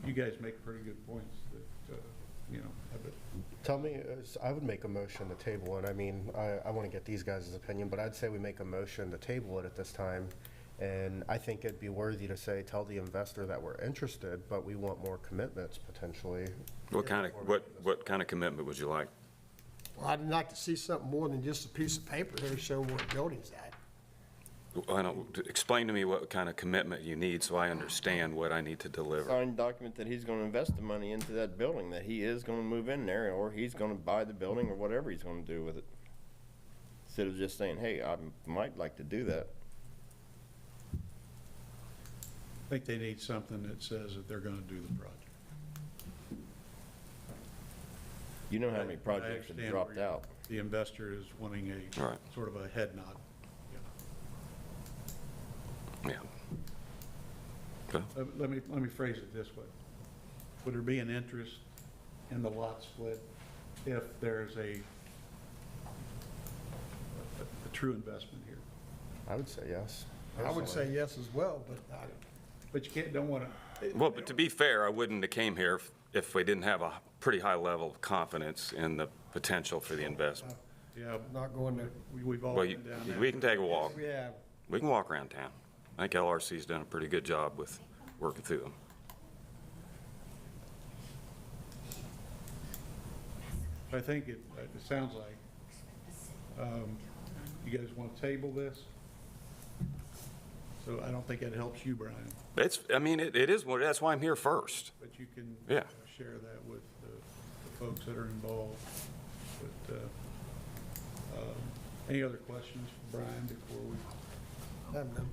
you guys make pretty good points that, have it. Tell me, I would make a motion to table it. I mean, I want to get these guys' opinion, but I'd say we make a motion to table it at this time. And I think it'd be worthy to say, tell the investor that we're interested, but we want more commitments potentially. what kind of commitment would you like? Well, I'd like to see something more than just a piece of paper there showing where the building's at. Explain to me what kind of commitment you need so I understand what I need to deliver. Signed document that he's gonna invest the money into that building, that he is gonna move in there, or he's gonna buy the building, or whatever he's gonna do with it. Instead of just saying, hey, I might like to do that. I think they need something that says that they're gonna do the project. You know how many I projects have understand dropped where out. The investor is wanting a, Right. sort of a head nod. Yeah. Okay. Let me phrase it this way. Would there be an interest in the lot split if there's a true investment here? I would say yes. I would say yes as well, but But you don't want to. Well, but to be fair, I wouldn't have came here if we didn't have a pretty high level of confidence in the potential for the investment. Yeah, not going to, we've all Well, been down that. we can take a walk. yeah, We can walk around town. I think LRC's done a pretty good job with working through them. I think it sounds like you guys want to table this. So I don't think that helps you, Brian, It is what, that's why I'm here first. but you can Yeah. share that with the folks that are involved. But any other questions for Brian before we? I don't know.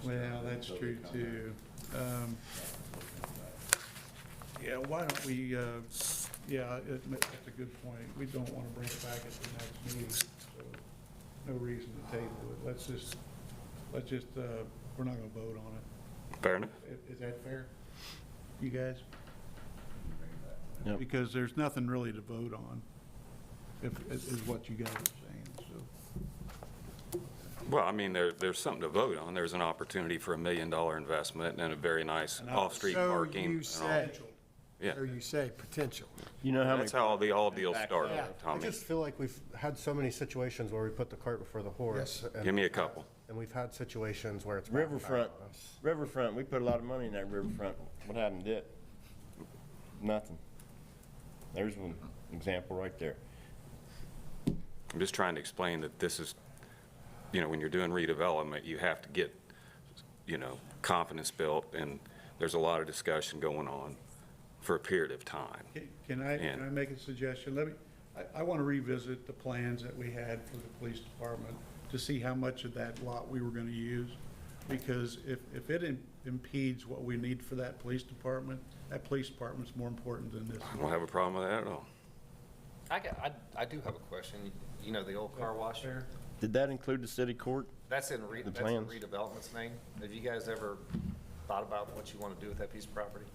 Well, that's true too. Yeah, why don't we, that's a good point. We don't want to bring it back at the next meeting, so no reason to table it. Let's just, we're not going to vote on it. Fair enough. Is that fair? You guys? Yep. Because there's nothing really to vote on, is what you guys are saying, so. Well, there's something to vote on. There's an opportunity for $1 million investment and a very nice off-street So parking. you and all. say, Yeah. so you say potential. You know how many. That's how all deals start, Yeah. I Tommy. just feel like we've had so many situations where we put the cart before the horse. Yes. and- Give me a couple. And we've had situations where it's. backfired Riverfront, on us. Riverfront, we put a lot of money in that riverfront. What happened to it? Nothing. There's one example right there. I'm just trying to explain that this is, when you're doing redevelopment, you have to get, confidence built, and there's a lot of discussion going on for a period of time. Can I And- make a suggestion? I want to revisit the plans that we had for the police department to see how much of that lot we were going to use. Because if it impedes what we need for that police department's more important than this. I don't have a problem with that at all. I do have a question. You know, the old car wash? Did that include the city court? That's in The that's in plans? redevelopment's name. Have you guys ever thought about what you want to do with that piece of property?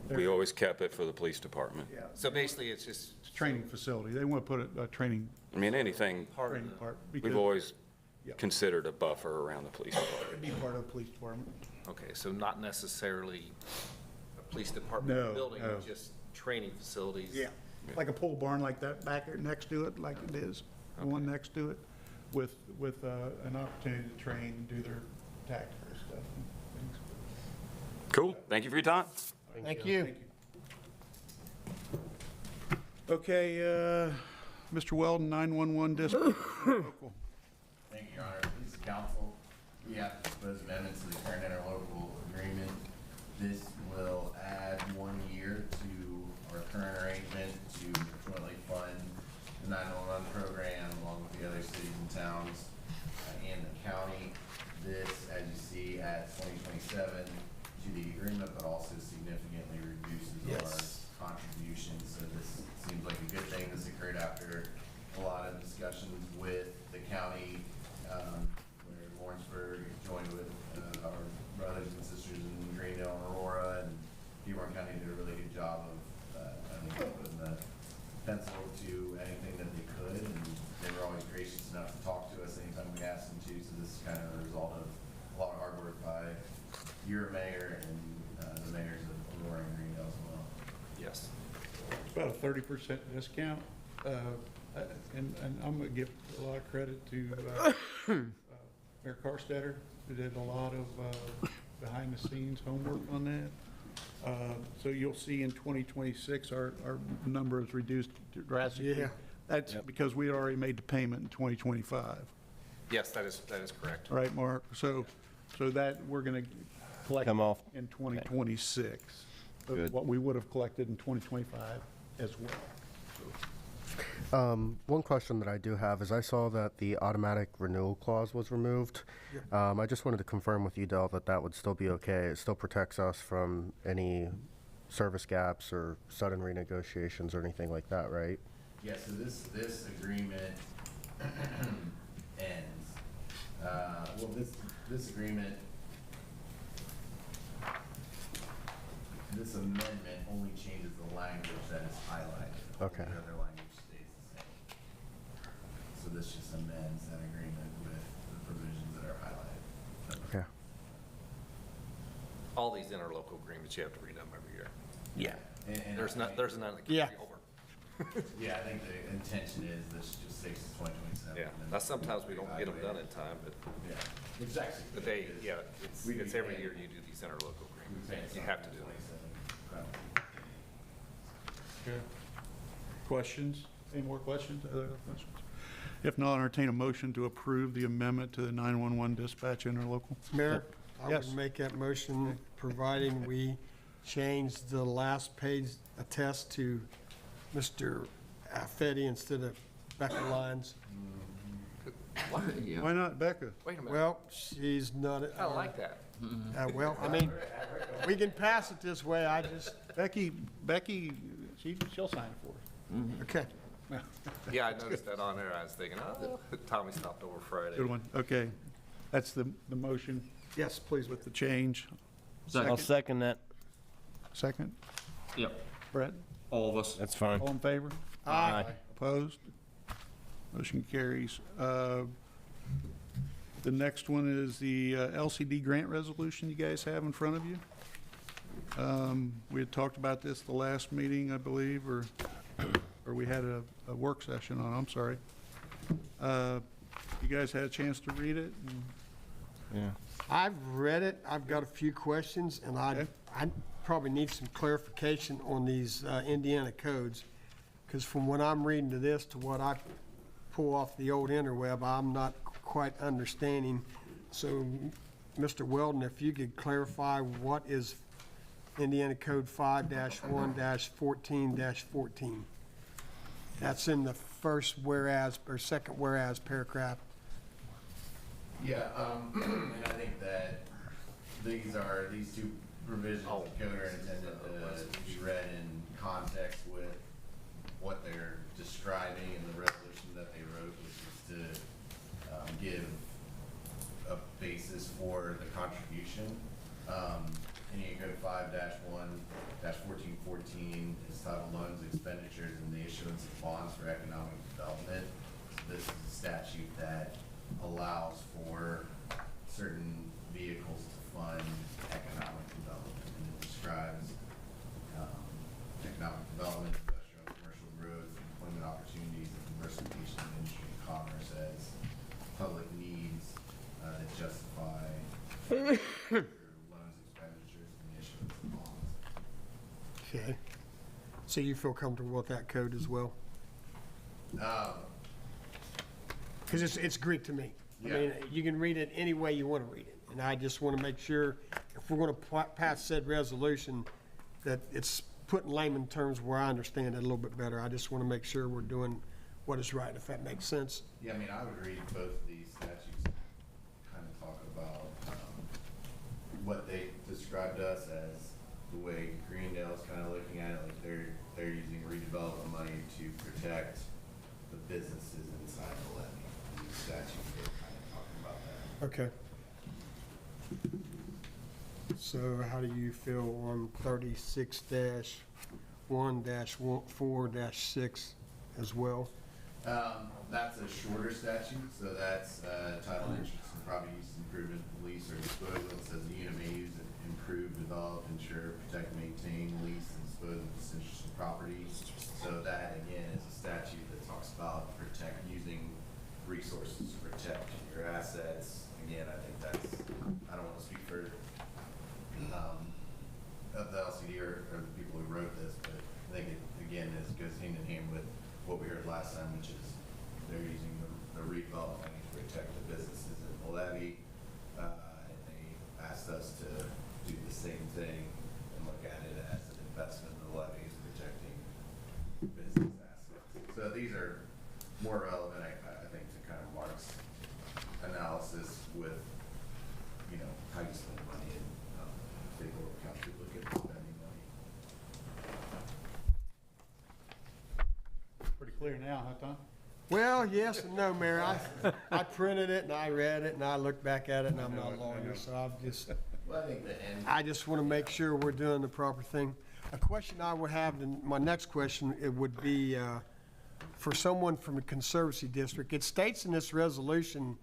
We always kept it for the police department. Yeah, So basically, it's just. it's a training facility. They want to put a training I mean, anything, Part of training the, part. we've because always Yeah. considered a buffer around the police department. it'd be part of the police department. okay, so not necessarily a police department No, building, no. just training facilities. Like a pole barn like that back there next to it, like it is, the one next to it, with an opportunity to train and do their tactical stuff and things. Cool. Thank you for your time. Thank you. Okay, Mr. Weldon, 911 dispatch. Local. Thank you, Your Honor. This is council. We have to propose amendments to the current interlocal agreement. This will add 1 year to our current arrangement to jointly fund the 911 program along with the other cities and towns and the county. This, as you see, adds 2027 to the agreement, but also significantly reduces our contributions. So this seems like a good thing. This occurred after a lot of discussions with the county, where Lawrenceburg joined with our brothers and sisters in Greendale and Aurora, and Dearborn County did a really good job of, I think, putting the pencil to anything that they could, and they were always gracious enough to talk to us anytime we asked them to. So this is kind of a result of a lot of hard work by your mayor and the mayors of Aurora and Greendale as well. Yes. It's about a 30% discount, and I'm gonna give a lot of credit to Mayor Carstetter, who did a lot of behind-the-scenes homework on that. So you'll see in 2026, our number is reduced drastically. Yeah. That's because we already made the payment in 2025. Yes, that is correct. Right, Mark? So that, we're gonna collect Come off. in 2026, of Good. what we would have collected in 2025 as well. One question that I do have is I saw that the automatic renewal clause was removed. I just wanted to confirm with you, Del, that that would still be okay. It still protects us from any service gaps or sudden renegotiations or anything like that, right? Yeah, so this agreement ends. Well, this agreement, this amendment only changes the language that is highlighted. Okay. The other language stays the same. So this just amends that agreement with the provisions that are highlighted. Okay. All these interlocal agreements, you have to read them every year. Yeah. And There's I think- none that Yeah. carry over. Yeah, I think the intention is this just takes to 2027. Yeah. and then Now, sometimes we don't get them done in time, but Yeah, exactly. the day, yeah, it's We it's do every pay- year you do these interlocal we agreements. pay You have to something do in it. 27. Questions? Any more questions? Other questions? If not, entertain a motion to approve the amendment to the 911 dispatch interlocal. Mayor, I Yes. would make that motion, providing we change the last page attest to Mr. Fetty instead of Becca Lyons. Why not Becca? Wait a minute. Well, she's not. I don't like that. Well, I mean, we can pass it this way, I just, Becky, she'll sign it for us. okay. Yeah, I noticed that on there. I was thinking, oh, Tommy stopped over Friday. Good one. Okay. That's the motion Yes, please. with the change. I'll second that. Second? Yep. Brett? All of us. That's fine. All in favor? Aye. Opposed? Motion carries. The next one is the LCD grant resolution you guys have in front of you. We had talked about this the last meeting, I believe, or we had a work session on, I'm sorry. You guys had a chance to read it? Yeah. I've read it, I've got a few questions, and I probably need some clarification on these Indiana codes, because from when I'm reading to this to what I pull off the old interweb, I'm not quite understanding. So, Mr. Weldon, if you could clarify what is Indiana Code 5-1-14-14? That's in the first whereas, or second whereas paragraph. Yeah, and I think that these two provisions of the code are intended to be read in context with what they're describing in the resolution that they wrote, which is to give a basis for the contribution. Indiana Code 5-1-1414 is titled Loans, Expenditures, and the Issuance of Bonds for Economic Development. So this is a statute that allows for certain vehicles to fund economic development, and it describes economic development, industrial and commercial growth, employment opportunities, and diversification of industry and commerce as public needs that justify loans, expenditures, and the issuance of bonds. Okay. So you feel comfortable with that code as well? Because it's Greek to me. I mean, you can read it any way you want to read it. And I just want to make sure, if we're going to pass said resolution, that it's put in layman terms where I understand it a little bit better. I just want to make sure we're doing what is right, if that makes sense. Yeah, I mean, I would read both of these statutes, kind of talk about what they described to us as the way Greendale's kind of looking at it, like they're using redevelopment money to protect the businesses inside the levy. These statutes are kind of talking about that. Okay. So how do you feel on 36-1-4-6 as well? That's a shorter statute, so that's titled Interest in Property Use Improvement, Lease, or Disposal. It says the unit may use it, improve, develop, insure, protect, maintain, lease, and dispose of disinterested property. So that, again, is a statute that talks about using resources to protect your assets. Again, I think that's, I don't want to speak for of the LCD or the people who wrote this, but I think it, again, goes hand in hand with what we heard last time, which is they're using the redevelopment money to protect the businesses in the levy, and they asked us to do the same thing and look at it as an investment in the levy is protecting business assets. So these are more relevant, I think, to kind of Mark's analysis with, how you spend money and take over how you look at spending money. Pretty clear now, huh, Tom? Well, yes and no, Mayor. I printed it and I read it and I looked back at it and I'm not a lawyer, so Well, I think the end. I just want to make sure we're doing the proper thing. A question I would have, and my next question, it would be for someone from a conservancy district. It states in this resolution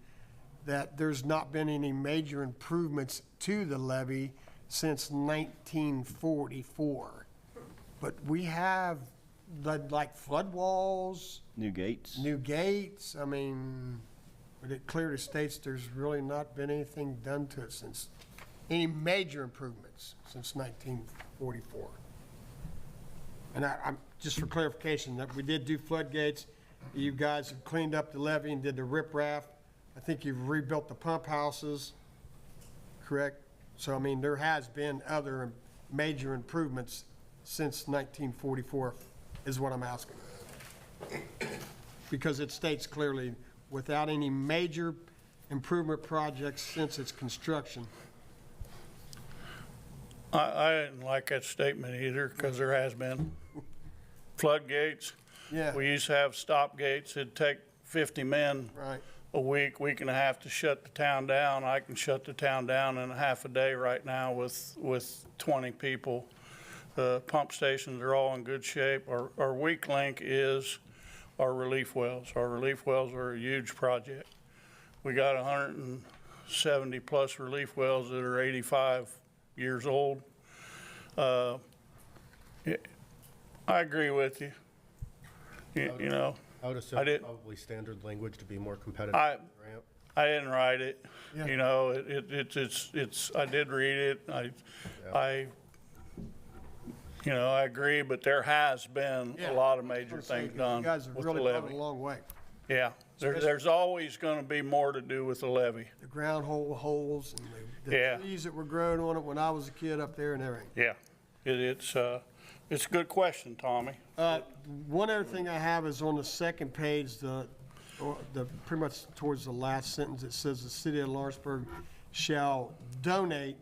that there's not been any major improvements to the levee since 1944. But we have like flood walls, New gates. I mean, but it clearly states there's really not been anything done to it since, any major improvements since 1944. And I'm just for clarification, that we did do floodgates. You guys have cleaned up the levee and did the riprap. I think you've rebuilt the pump houses, correct? So, I mean, there has been other major improvements since 1944, is what I'm asking. Because it states clearly, without any major improvement projects since its construction. I didn't like that statement either, because there has been floodgates. Yeah. We used to have stop gates. It'd take 50 men Right. a week and a half to shut the town down. I can shut the town down in a half a day right now with 20 people. Pump stations are all in good shape. Our weak link is our relief wells. Our relief wells are a huge project. We got 170 plus relief wells that are 85 years old. I agree with you. You know, I would assume probably standard language to be more competitive. I Ramp. I didn't write it. Yeah. You know, it's, I did read it. I agree, but there has been Yeah. a lot of major things done You guys have with the really come levee. a long way. Yeah, there's always gonna be more to do with the levee. The ground holes and the Yeah. trees that were growing on it when I was a kid up there and everything. Yeah, it's, It's a good question, Tommy. One other thing I have is on the second page, pretty much towards the last sentence, it says the city of Lawrenceburg shall donate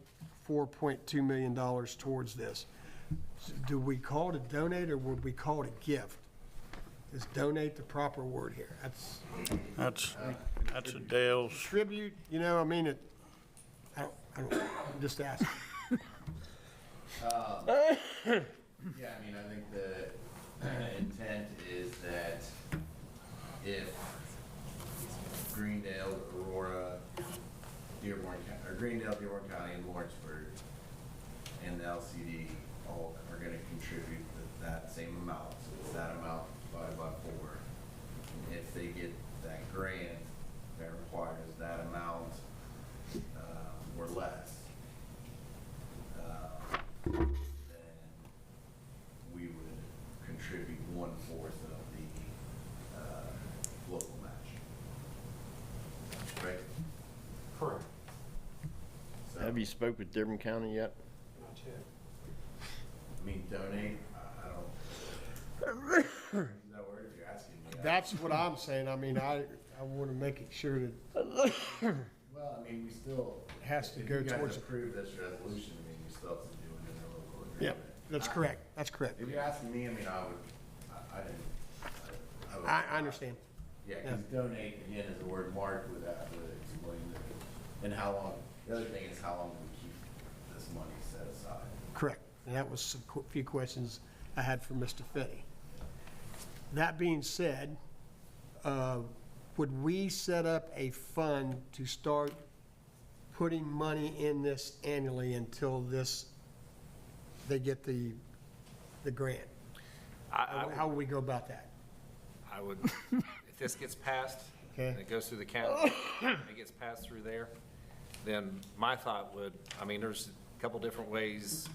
$4.2 million towards this. Do we call it a donate or would we call it a gift? Is donate the proper word here? That's a Dale's. Tribute, you know, I mean, I don't, I'm just asking. Yeah, I mean, I think the intent is that if Greendale, Aurora, Dearborn County, or Greendale, Dearborn County, and Lawrenceburg, and the LCD all are gonna contribute that same amount, so it's that amount divided by 4. And if they get that grant that requires that amount, or less, then we would contribute 1/4 of the local match. Right? Correct. So, Have you spoke with Dearborn County yet? I mean, donate, I don't, use that word if you're asking me. That's what I'm saying. I mean, I want to make it sure that Well, I mean, we still. it has to go If you towards. guys approve this resolution, I mean, we still have to do it in a local agreement. Yeah, that's correct. That's correct. If you're asking me, I mean, I didn't. I understand. Yeah, because donate, again, is a word Mark would explain that. And how long, the other thing is how long do we keep this money set aside? Correct. And that was a few questions I had for Mr. Fetty. That being said, would we set up a fund to start putting money in this annually until they get the grant? How would we go about that? I would, if this gets passed, Okay. and it goes through the county, and it gets passed through there, then my thought would, I mean, there's a couple different ways,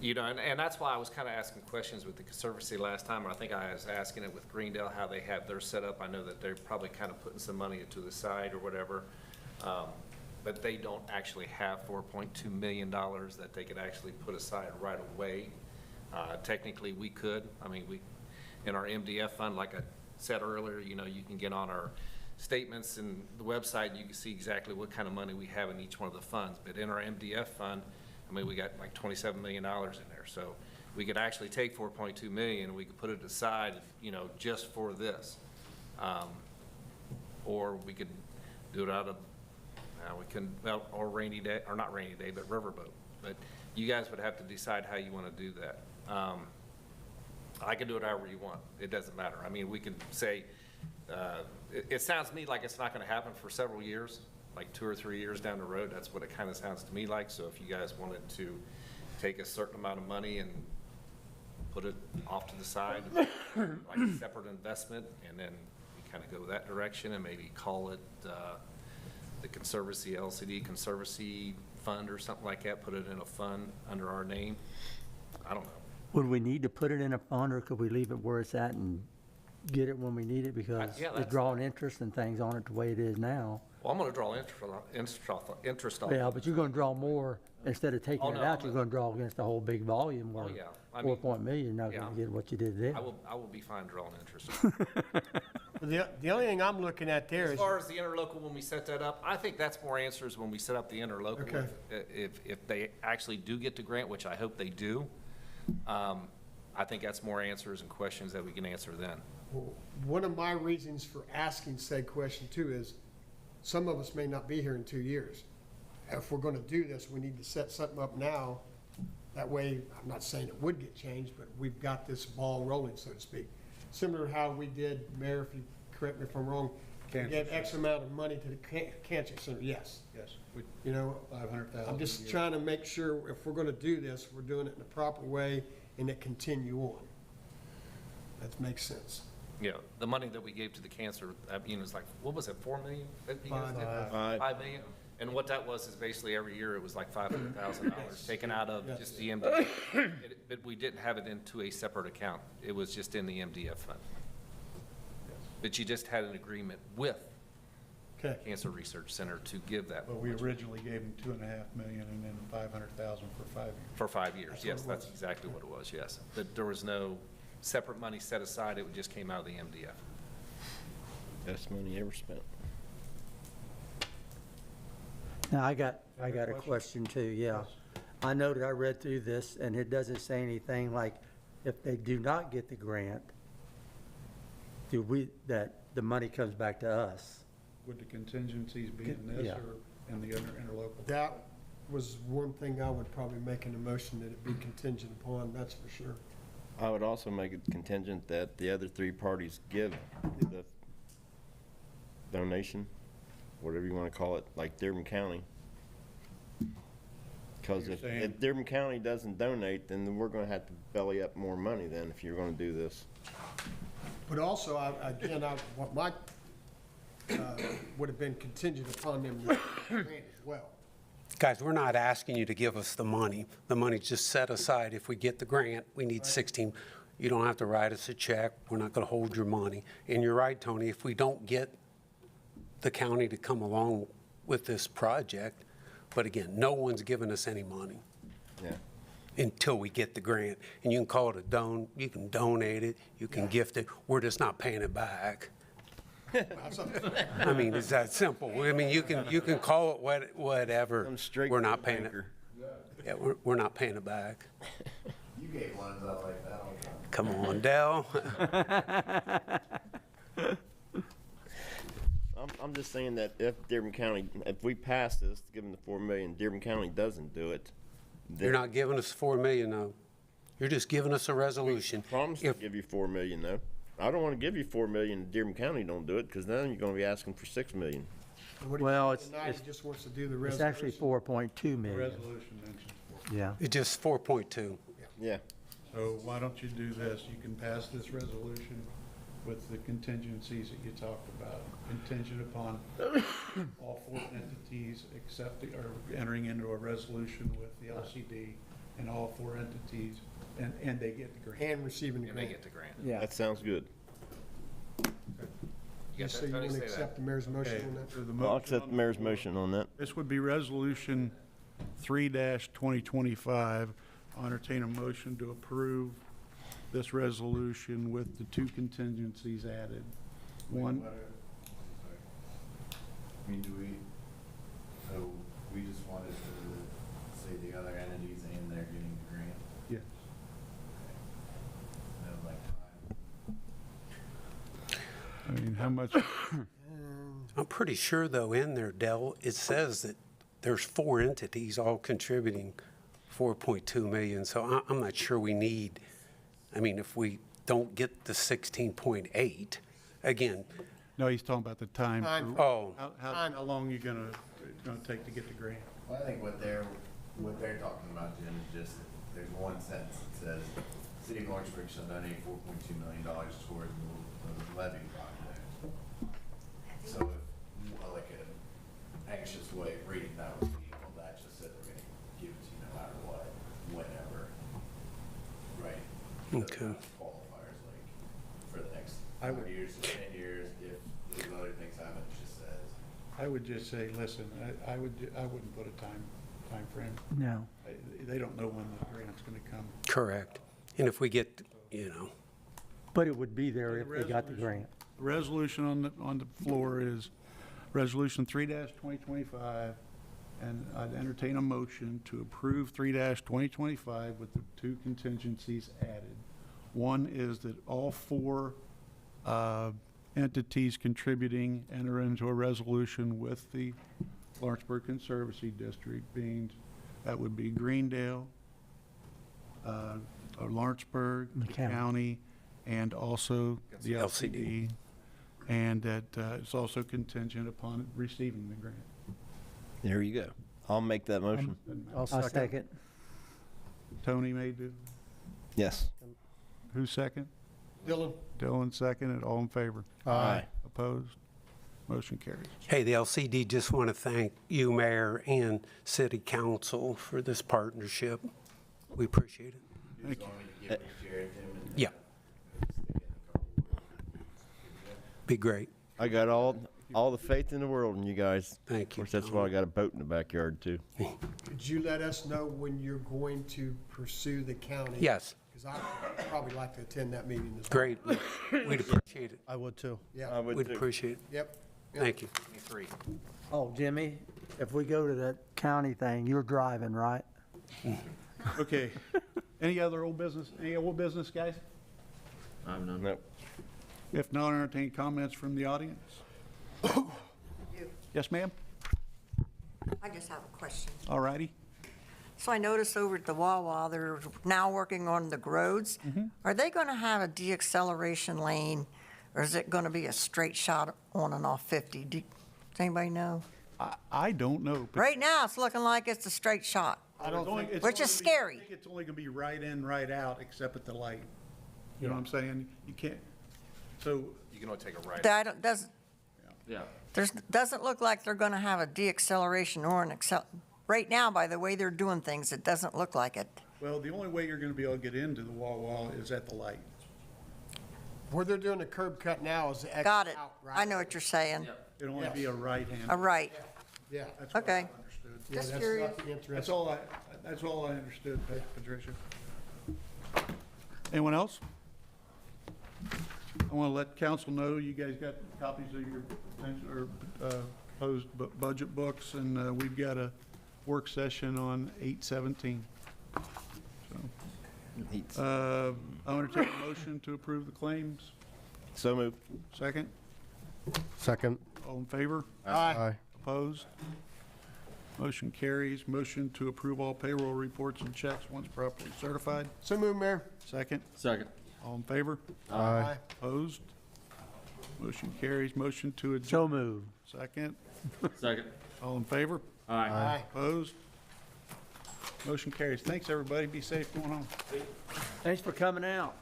you know, and that's why I was kind of asking questions with the Conservancy last time, and I think I was asking it with Greendale, how they have their setup. I know that they're probably kind of putting some money to the side or whatever, but they don't actually have $4.2 million that they could actually put aside right away. Technically, we could. I mean, in our MDF fund, like I said earlier, you know, you can get on our statements and the website, and you can see exactly what kind of money we have in each one of the funds. But in our MDF fund, I mean, we got like $27 million in there. So we could actually take $4.2 million and we could put it aside, you know, just for this. Or we could do it out of, or rainy day, or not rainy day, but riverboat. But you guys would have to decide how you want to do that. I can do it however you want. It doesn't matter. I mean, we can say, it sounds to me like it's not going to happen for several years, like 2 or 3 years down the road. That's what it kind of sounds to me like. So if you guys wanted to take a certain amount of money and put it off to the side, like a separate investment, and then we kind of go that direction and maybe call it the Conservancy LCD Conservancy Fund or something like that, put it in a fund under our name. I don't know. Would we need to put it in a fund, or could we leave it where it's at and get it when we need it? Because Yeah, it's drawing interest and things on it the way it is now. Well, I'm going to draw interest off. Yeah, but you're gonna draw more, instead of taking Oh, it no, out, I'm you're gonna- gonna draw against the whole big volume where Oh, yeah. I mean, 4 million, you're not yeah. gonna get what you did there. I will be fine drawing interest. The only thing I'm looking at there As is, far as the interlocal, when we set that up, I think that's more answers when we set up the interlocal. Okay. If they actually do get the grant, which I hope they do, I think that's more answers and questions that we can answer then. one of my reasons for asking said question too is, some of us may not be here in 2 years. If we're gonna do this, we need to set something up now. That way, I'm not saying it would get changed, but we've got this ball rolling, so to speak. Similar to how we did, Mayor, if you correct me if I'm wrong, we Cancer gave center. X amount of money to the cancer center, yes. Yes. You know, 500,000 I'm a just year. trying to make sure if we're gonna do this, we're doing it in the proper way and it continue on. That makes sense. Yeah, the money that we gave to the cancer, you know, it's like, what was it, 4 million? that you guys did? 5. 5 million? And what that was is basically every year it was like $500,000 taken out of just the MDF. But we didn't have it into a separate account. It was just in the MDF fund. But you just had an agreement with Okay. Cancer Research Center to give that But we originally gave them $2.5 million and then 500,000 for 5 years. for 5 years. That's Yes, what it that's was. exactly what it was, yes. But there was no separate money set aside, it just came out of the MDF. Best money ever spent. Now, I got a question too, yeah. I know that I read through this, and it doesn't say anything like, if they do not get the grant, that the money comes back to us. Would the contingencies be in this Yeah. or in the interlocal? That was one thing I would probably make an emotion that it be contingent upon, that's for sure. I would also make it contingent that the other three parties give the donation, whatever you want to call it, like Dearborn County. Because You're if saying- Dearborn County doesn't donate, then we're going to have to belly up more money then if you're going to do this. But also, what my, would have been contingent upon them to grant as well. Guys, we're not asking you to give us the money. The money's just set aside. If we get the grant, we need 16. You don't have to write us a check. We're not going to hold your money. And you're right, Tony, if we don't get the county to come along with this project, but again, no one's giving us any money Yeah. until we get the grant. And you can call it you can donate it, you can gift it. We're just not paying it back. I mean, it's that simple. I mean, you can call it whatever. Come straight We're from not the paying it. banker. Yeah, we're not paying it back. You gave ones out like that all the time. Come on, Dell. I'm just saying that if Dearborn County, if we pass this, give them the 4 million, Dearborn County doesn't do it. You're not giving us 4 million, though. You're just giving us a resolution. Promise to If- give you 4 million though. I don't want to give you 4 million if Dearborn County don't do it, because then you're going to be asking for 6 million. And what he Well, said tonight, he just wants to do the It's resolution. actually 4.2 The million. resolution mentions 4. Yeah. It's just 4.2. Yeah. So why don't you do this? You can pass this resolution with the contingencies that you talked about, contingent upon all 4 entities accepting or entering into a resolution with the LCD and all 4 entities, and they get the grant. And receiving the And they grant. get the grant. Yeah. That sounds good. You You got say that, you Tony? want to Say that. accept the mayor's motion Okay, on that? so the I'll motion accept on the mayor's floor- motion on that. This would be Resolution 3-2025. I'll entertain a motion to approve this resolution with the 2 contingencies added. One, I mean, so we just wanted to say the other entities and they're getting the grant, yes. no, like, I mean, how much, I'm pretty sure, though, in there, Dell, it says that there's 4 entities all contributing 4.2 million. So I'm not sure we need, I mean, if we don't get the 16.8, again, no, he's talking about the time. Time. oh, How long you gonna take to get the grant? well, I think what they're talking about, Jim, is just, there's one sentence that says, City of Lawrenceburg shall donate $4.2 million towards the levy project. So if, like an anxious way of reading that would be, well, that just said we're gonna give it to you no matter what, whenever, right? Okay. Qualifiers, like, for the next I 5 would- years, 10 years, if those other things happen, it just says. I would just say, listen, I wouldn't put a time frame. No. They don't know when the grant's gonna come. correct. And if we get, But it would be there if they got the grant. The resolution on the floor is Resolution 3-2025, and I'd entertain a motion to approve 3-2025 with the 2 contingencies added. One is that all 4 entities contributing enter into a resolution with the Lawrenceburg Conservancy District, being, that would be Greendale, Lawrenceburg, the County. county, and also the LCD. LCD. And that it's also contingent upon receiving the grant. There you go. I'll make that motion. I'll second. Tony made it. Yes. Who's second? Dylan? Dylan seconded. All in favor? Aye. Opposed? Motion carries. hey, the LCD just want to thank you, Mayor, and City Council for this partnership. We appreciate it. You just want me to give it to Jared, Tim, and. Yeah. Stick it in a couple. Be great. I got all all the faith in the world in you guys. Thank Of you, course, that's why I got a boat in the backyard, too. Could you let us know when you're going to pursue the county? Yes, Because I'd probably like to attend that meeting as well. great. We'd appreciate it. I would too. I Yeah, would We'd too. appreciate it. yep. Thank you. 23. Oh, Jimmy, if we go to that county thing, you're driving, right? Okay. Any other old business, guys? I have none. Nope. If not, entertain comments from the audience. Yes, ma'am? I just have a question. All righty. So I noticed over at the Wawa, they're now working on the roads. Are they going to have a deacceleration lane, or is it going to be a straight shot on and off 50? Does anybody know? I don't know. but Right now, it's looking like it's a straight shot. I don't think, it's Which only is gonna be- scary. I think it's only gonna be right in, right out, except at the light. You know what I'm saying? You can't, so, You can only take a right. That doesn't, Yeah. doesn't look like they're going to have a deacceleration or an right now, by the way they're doing things, it doesn't look like it. well, the only way you're gonna be able to get into the Wawa is at the light. where they're doing the curb cut now is the exit Got it. out, right? I know what you're saying. It'll only be a right hand. A right. Yeah. That's what I Okay. understood. Yeah, Just that's curious. not the That's interest. all I understood, Patricia. Anyone else? I want to let council know, you guys got copies of your potential, or proposed budget books, and we've got a work session on 8/17. So, I want to take a motion to approve the claims. So moved. Second, Second. all in favor? Aye. Opposed? Motion carries. Motion to approve all payroll reports and checks once properly certified. So move, Mayor. Second, Second. all in favor? Aye. Opposed? Motion carries. Motion to adjourn. So moved. Second, Second. all in favor? Aye. Aye. Opposed? Motion carries. Thanks, everybody. Be safe going home. Thanks for coming out.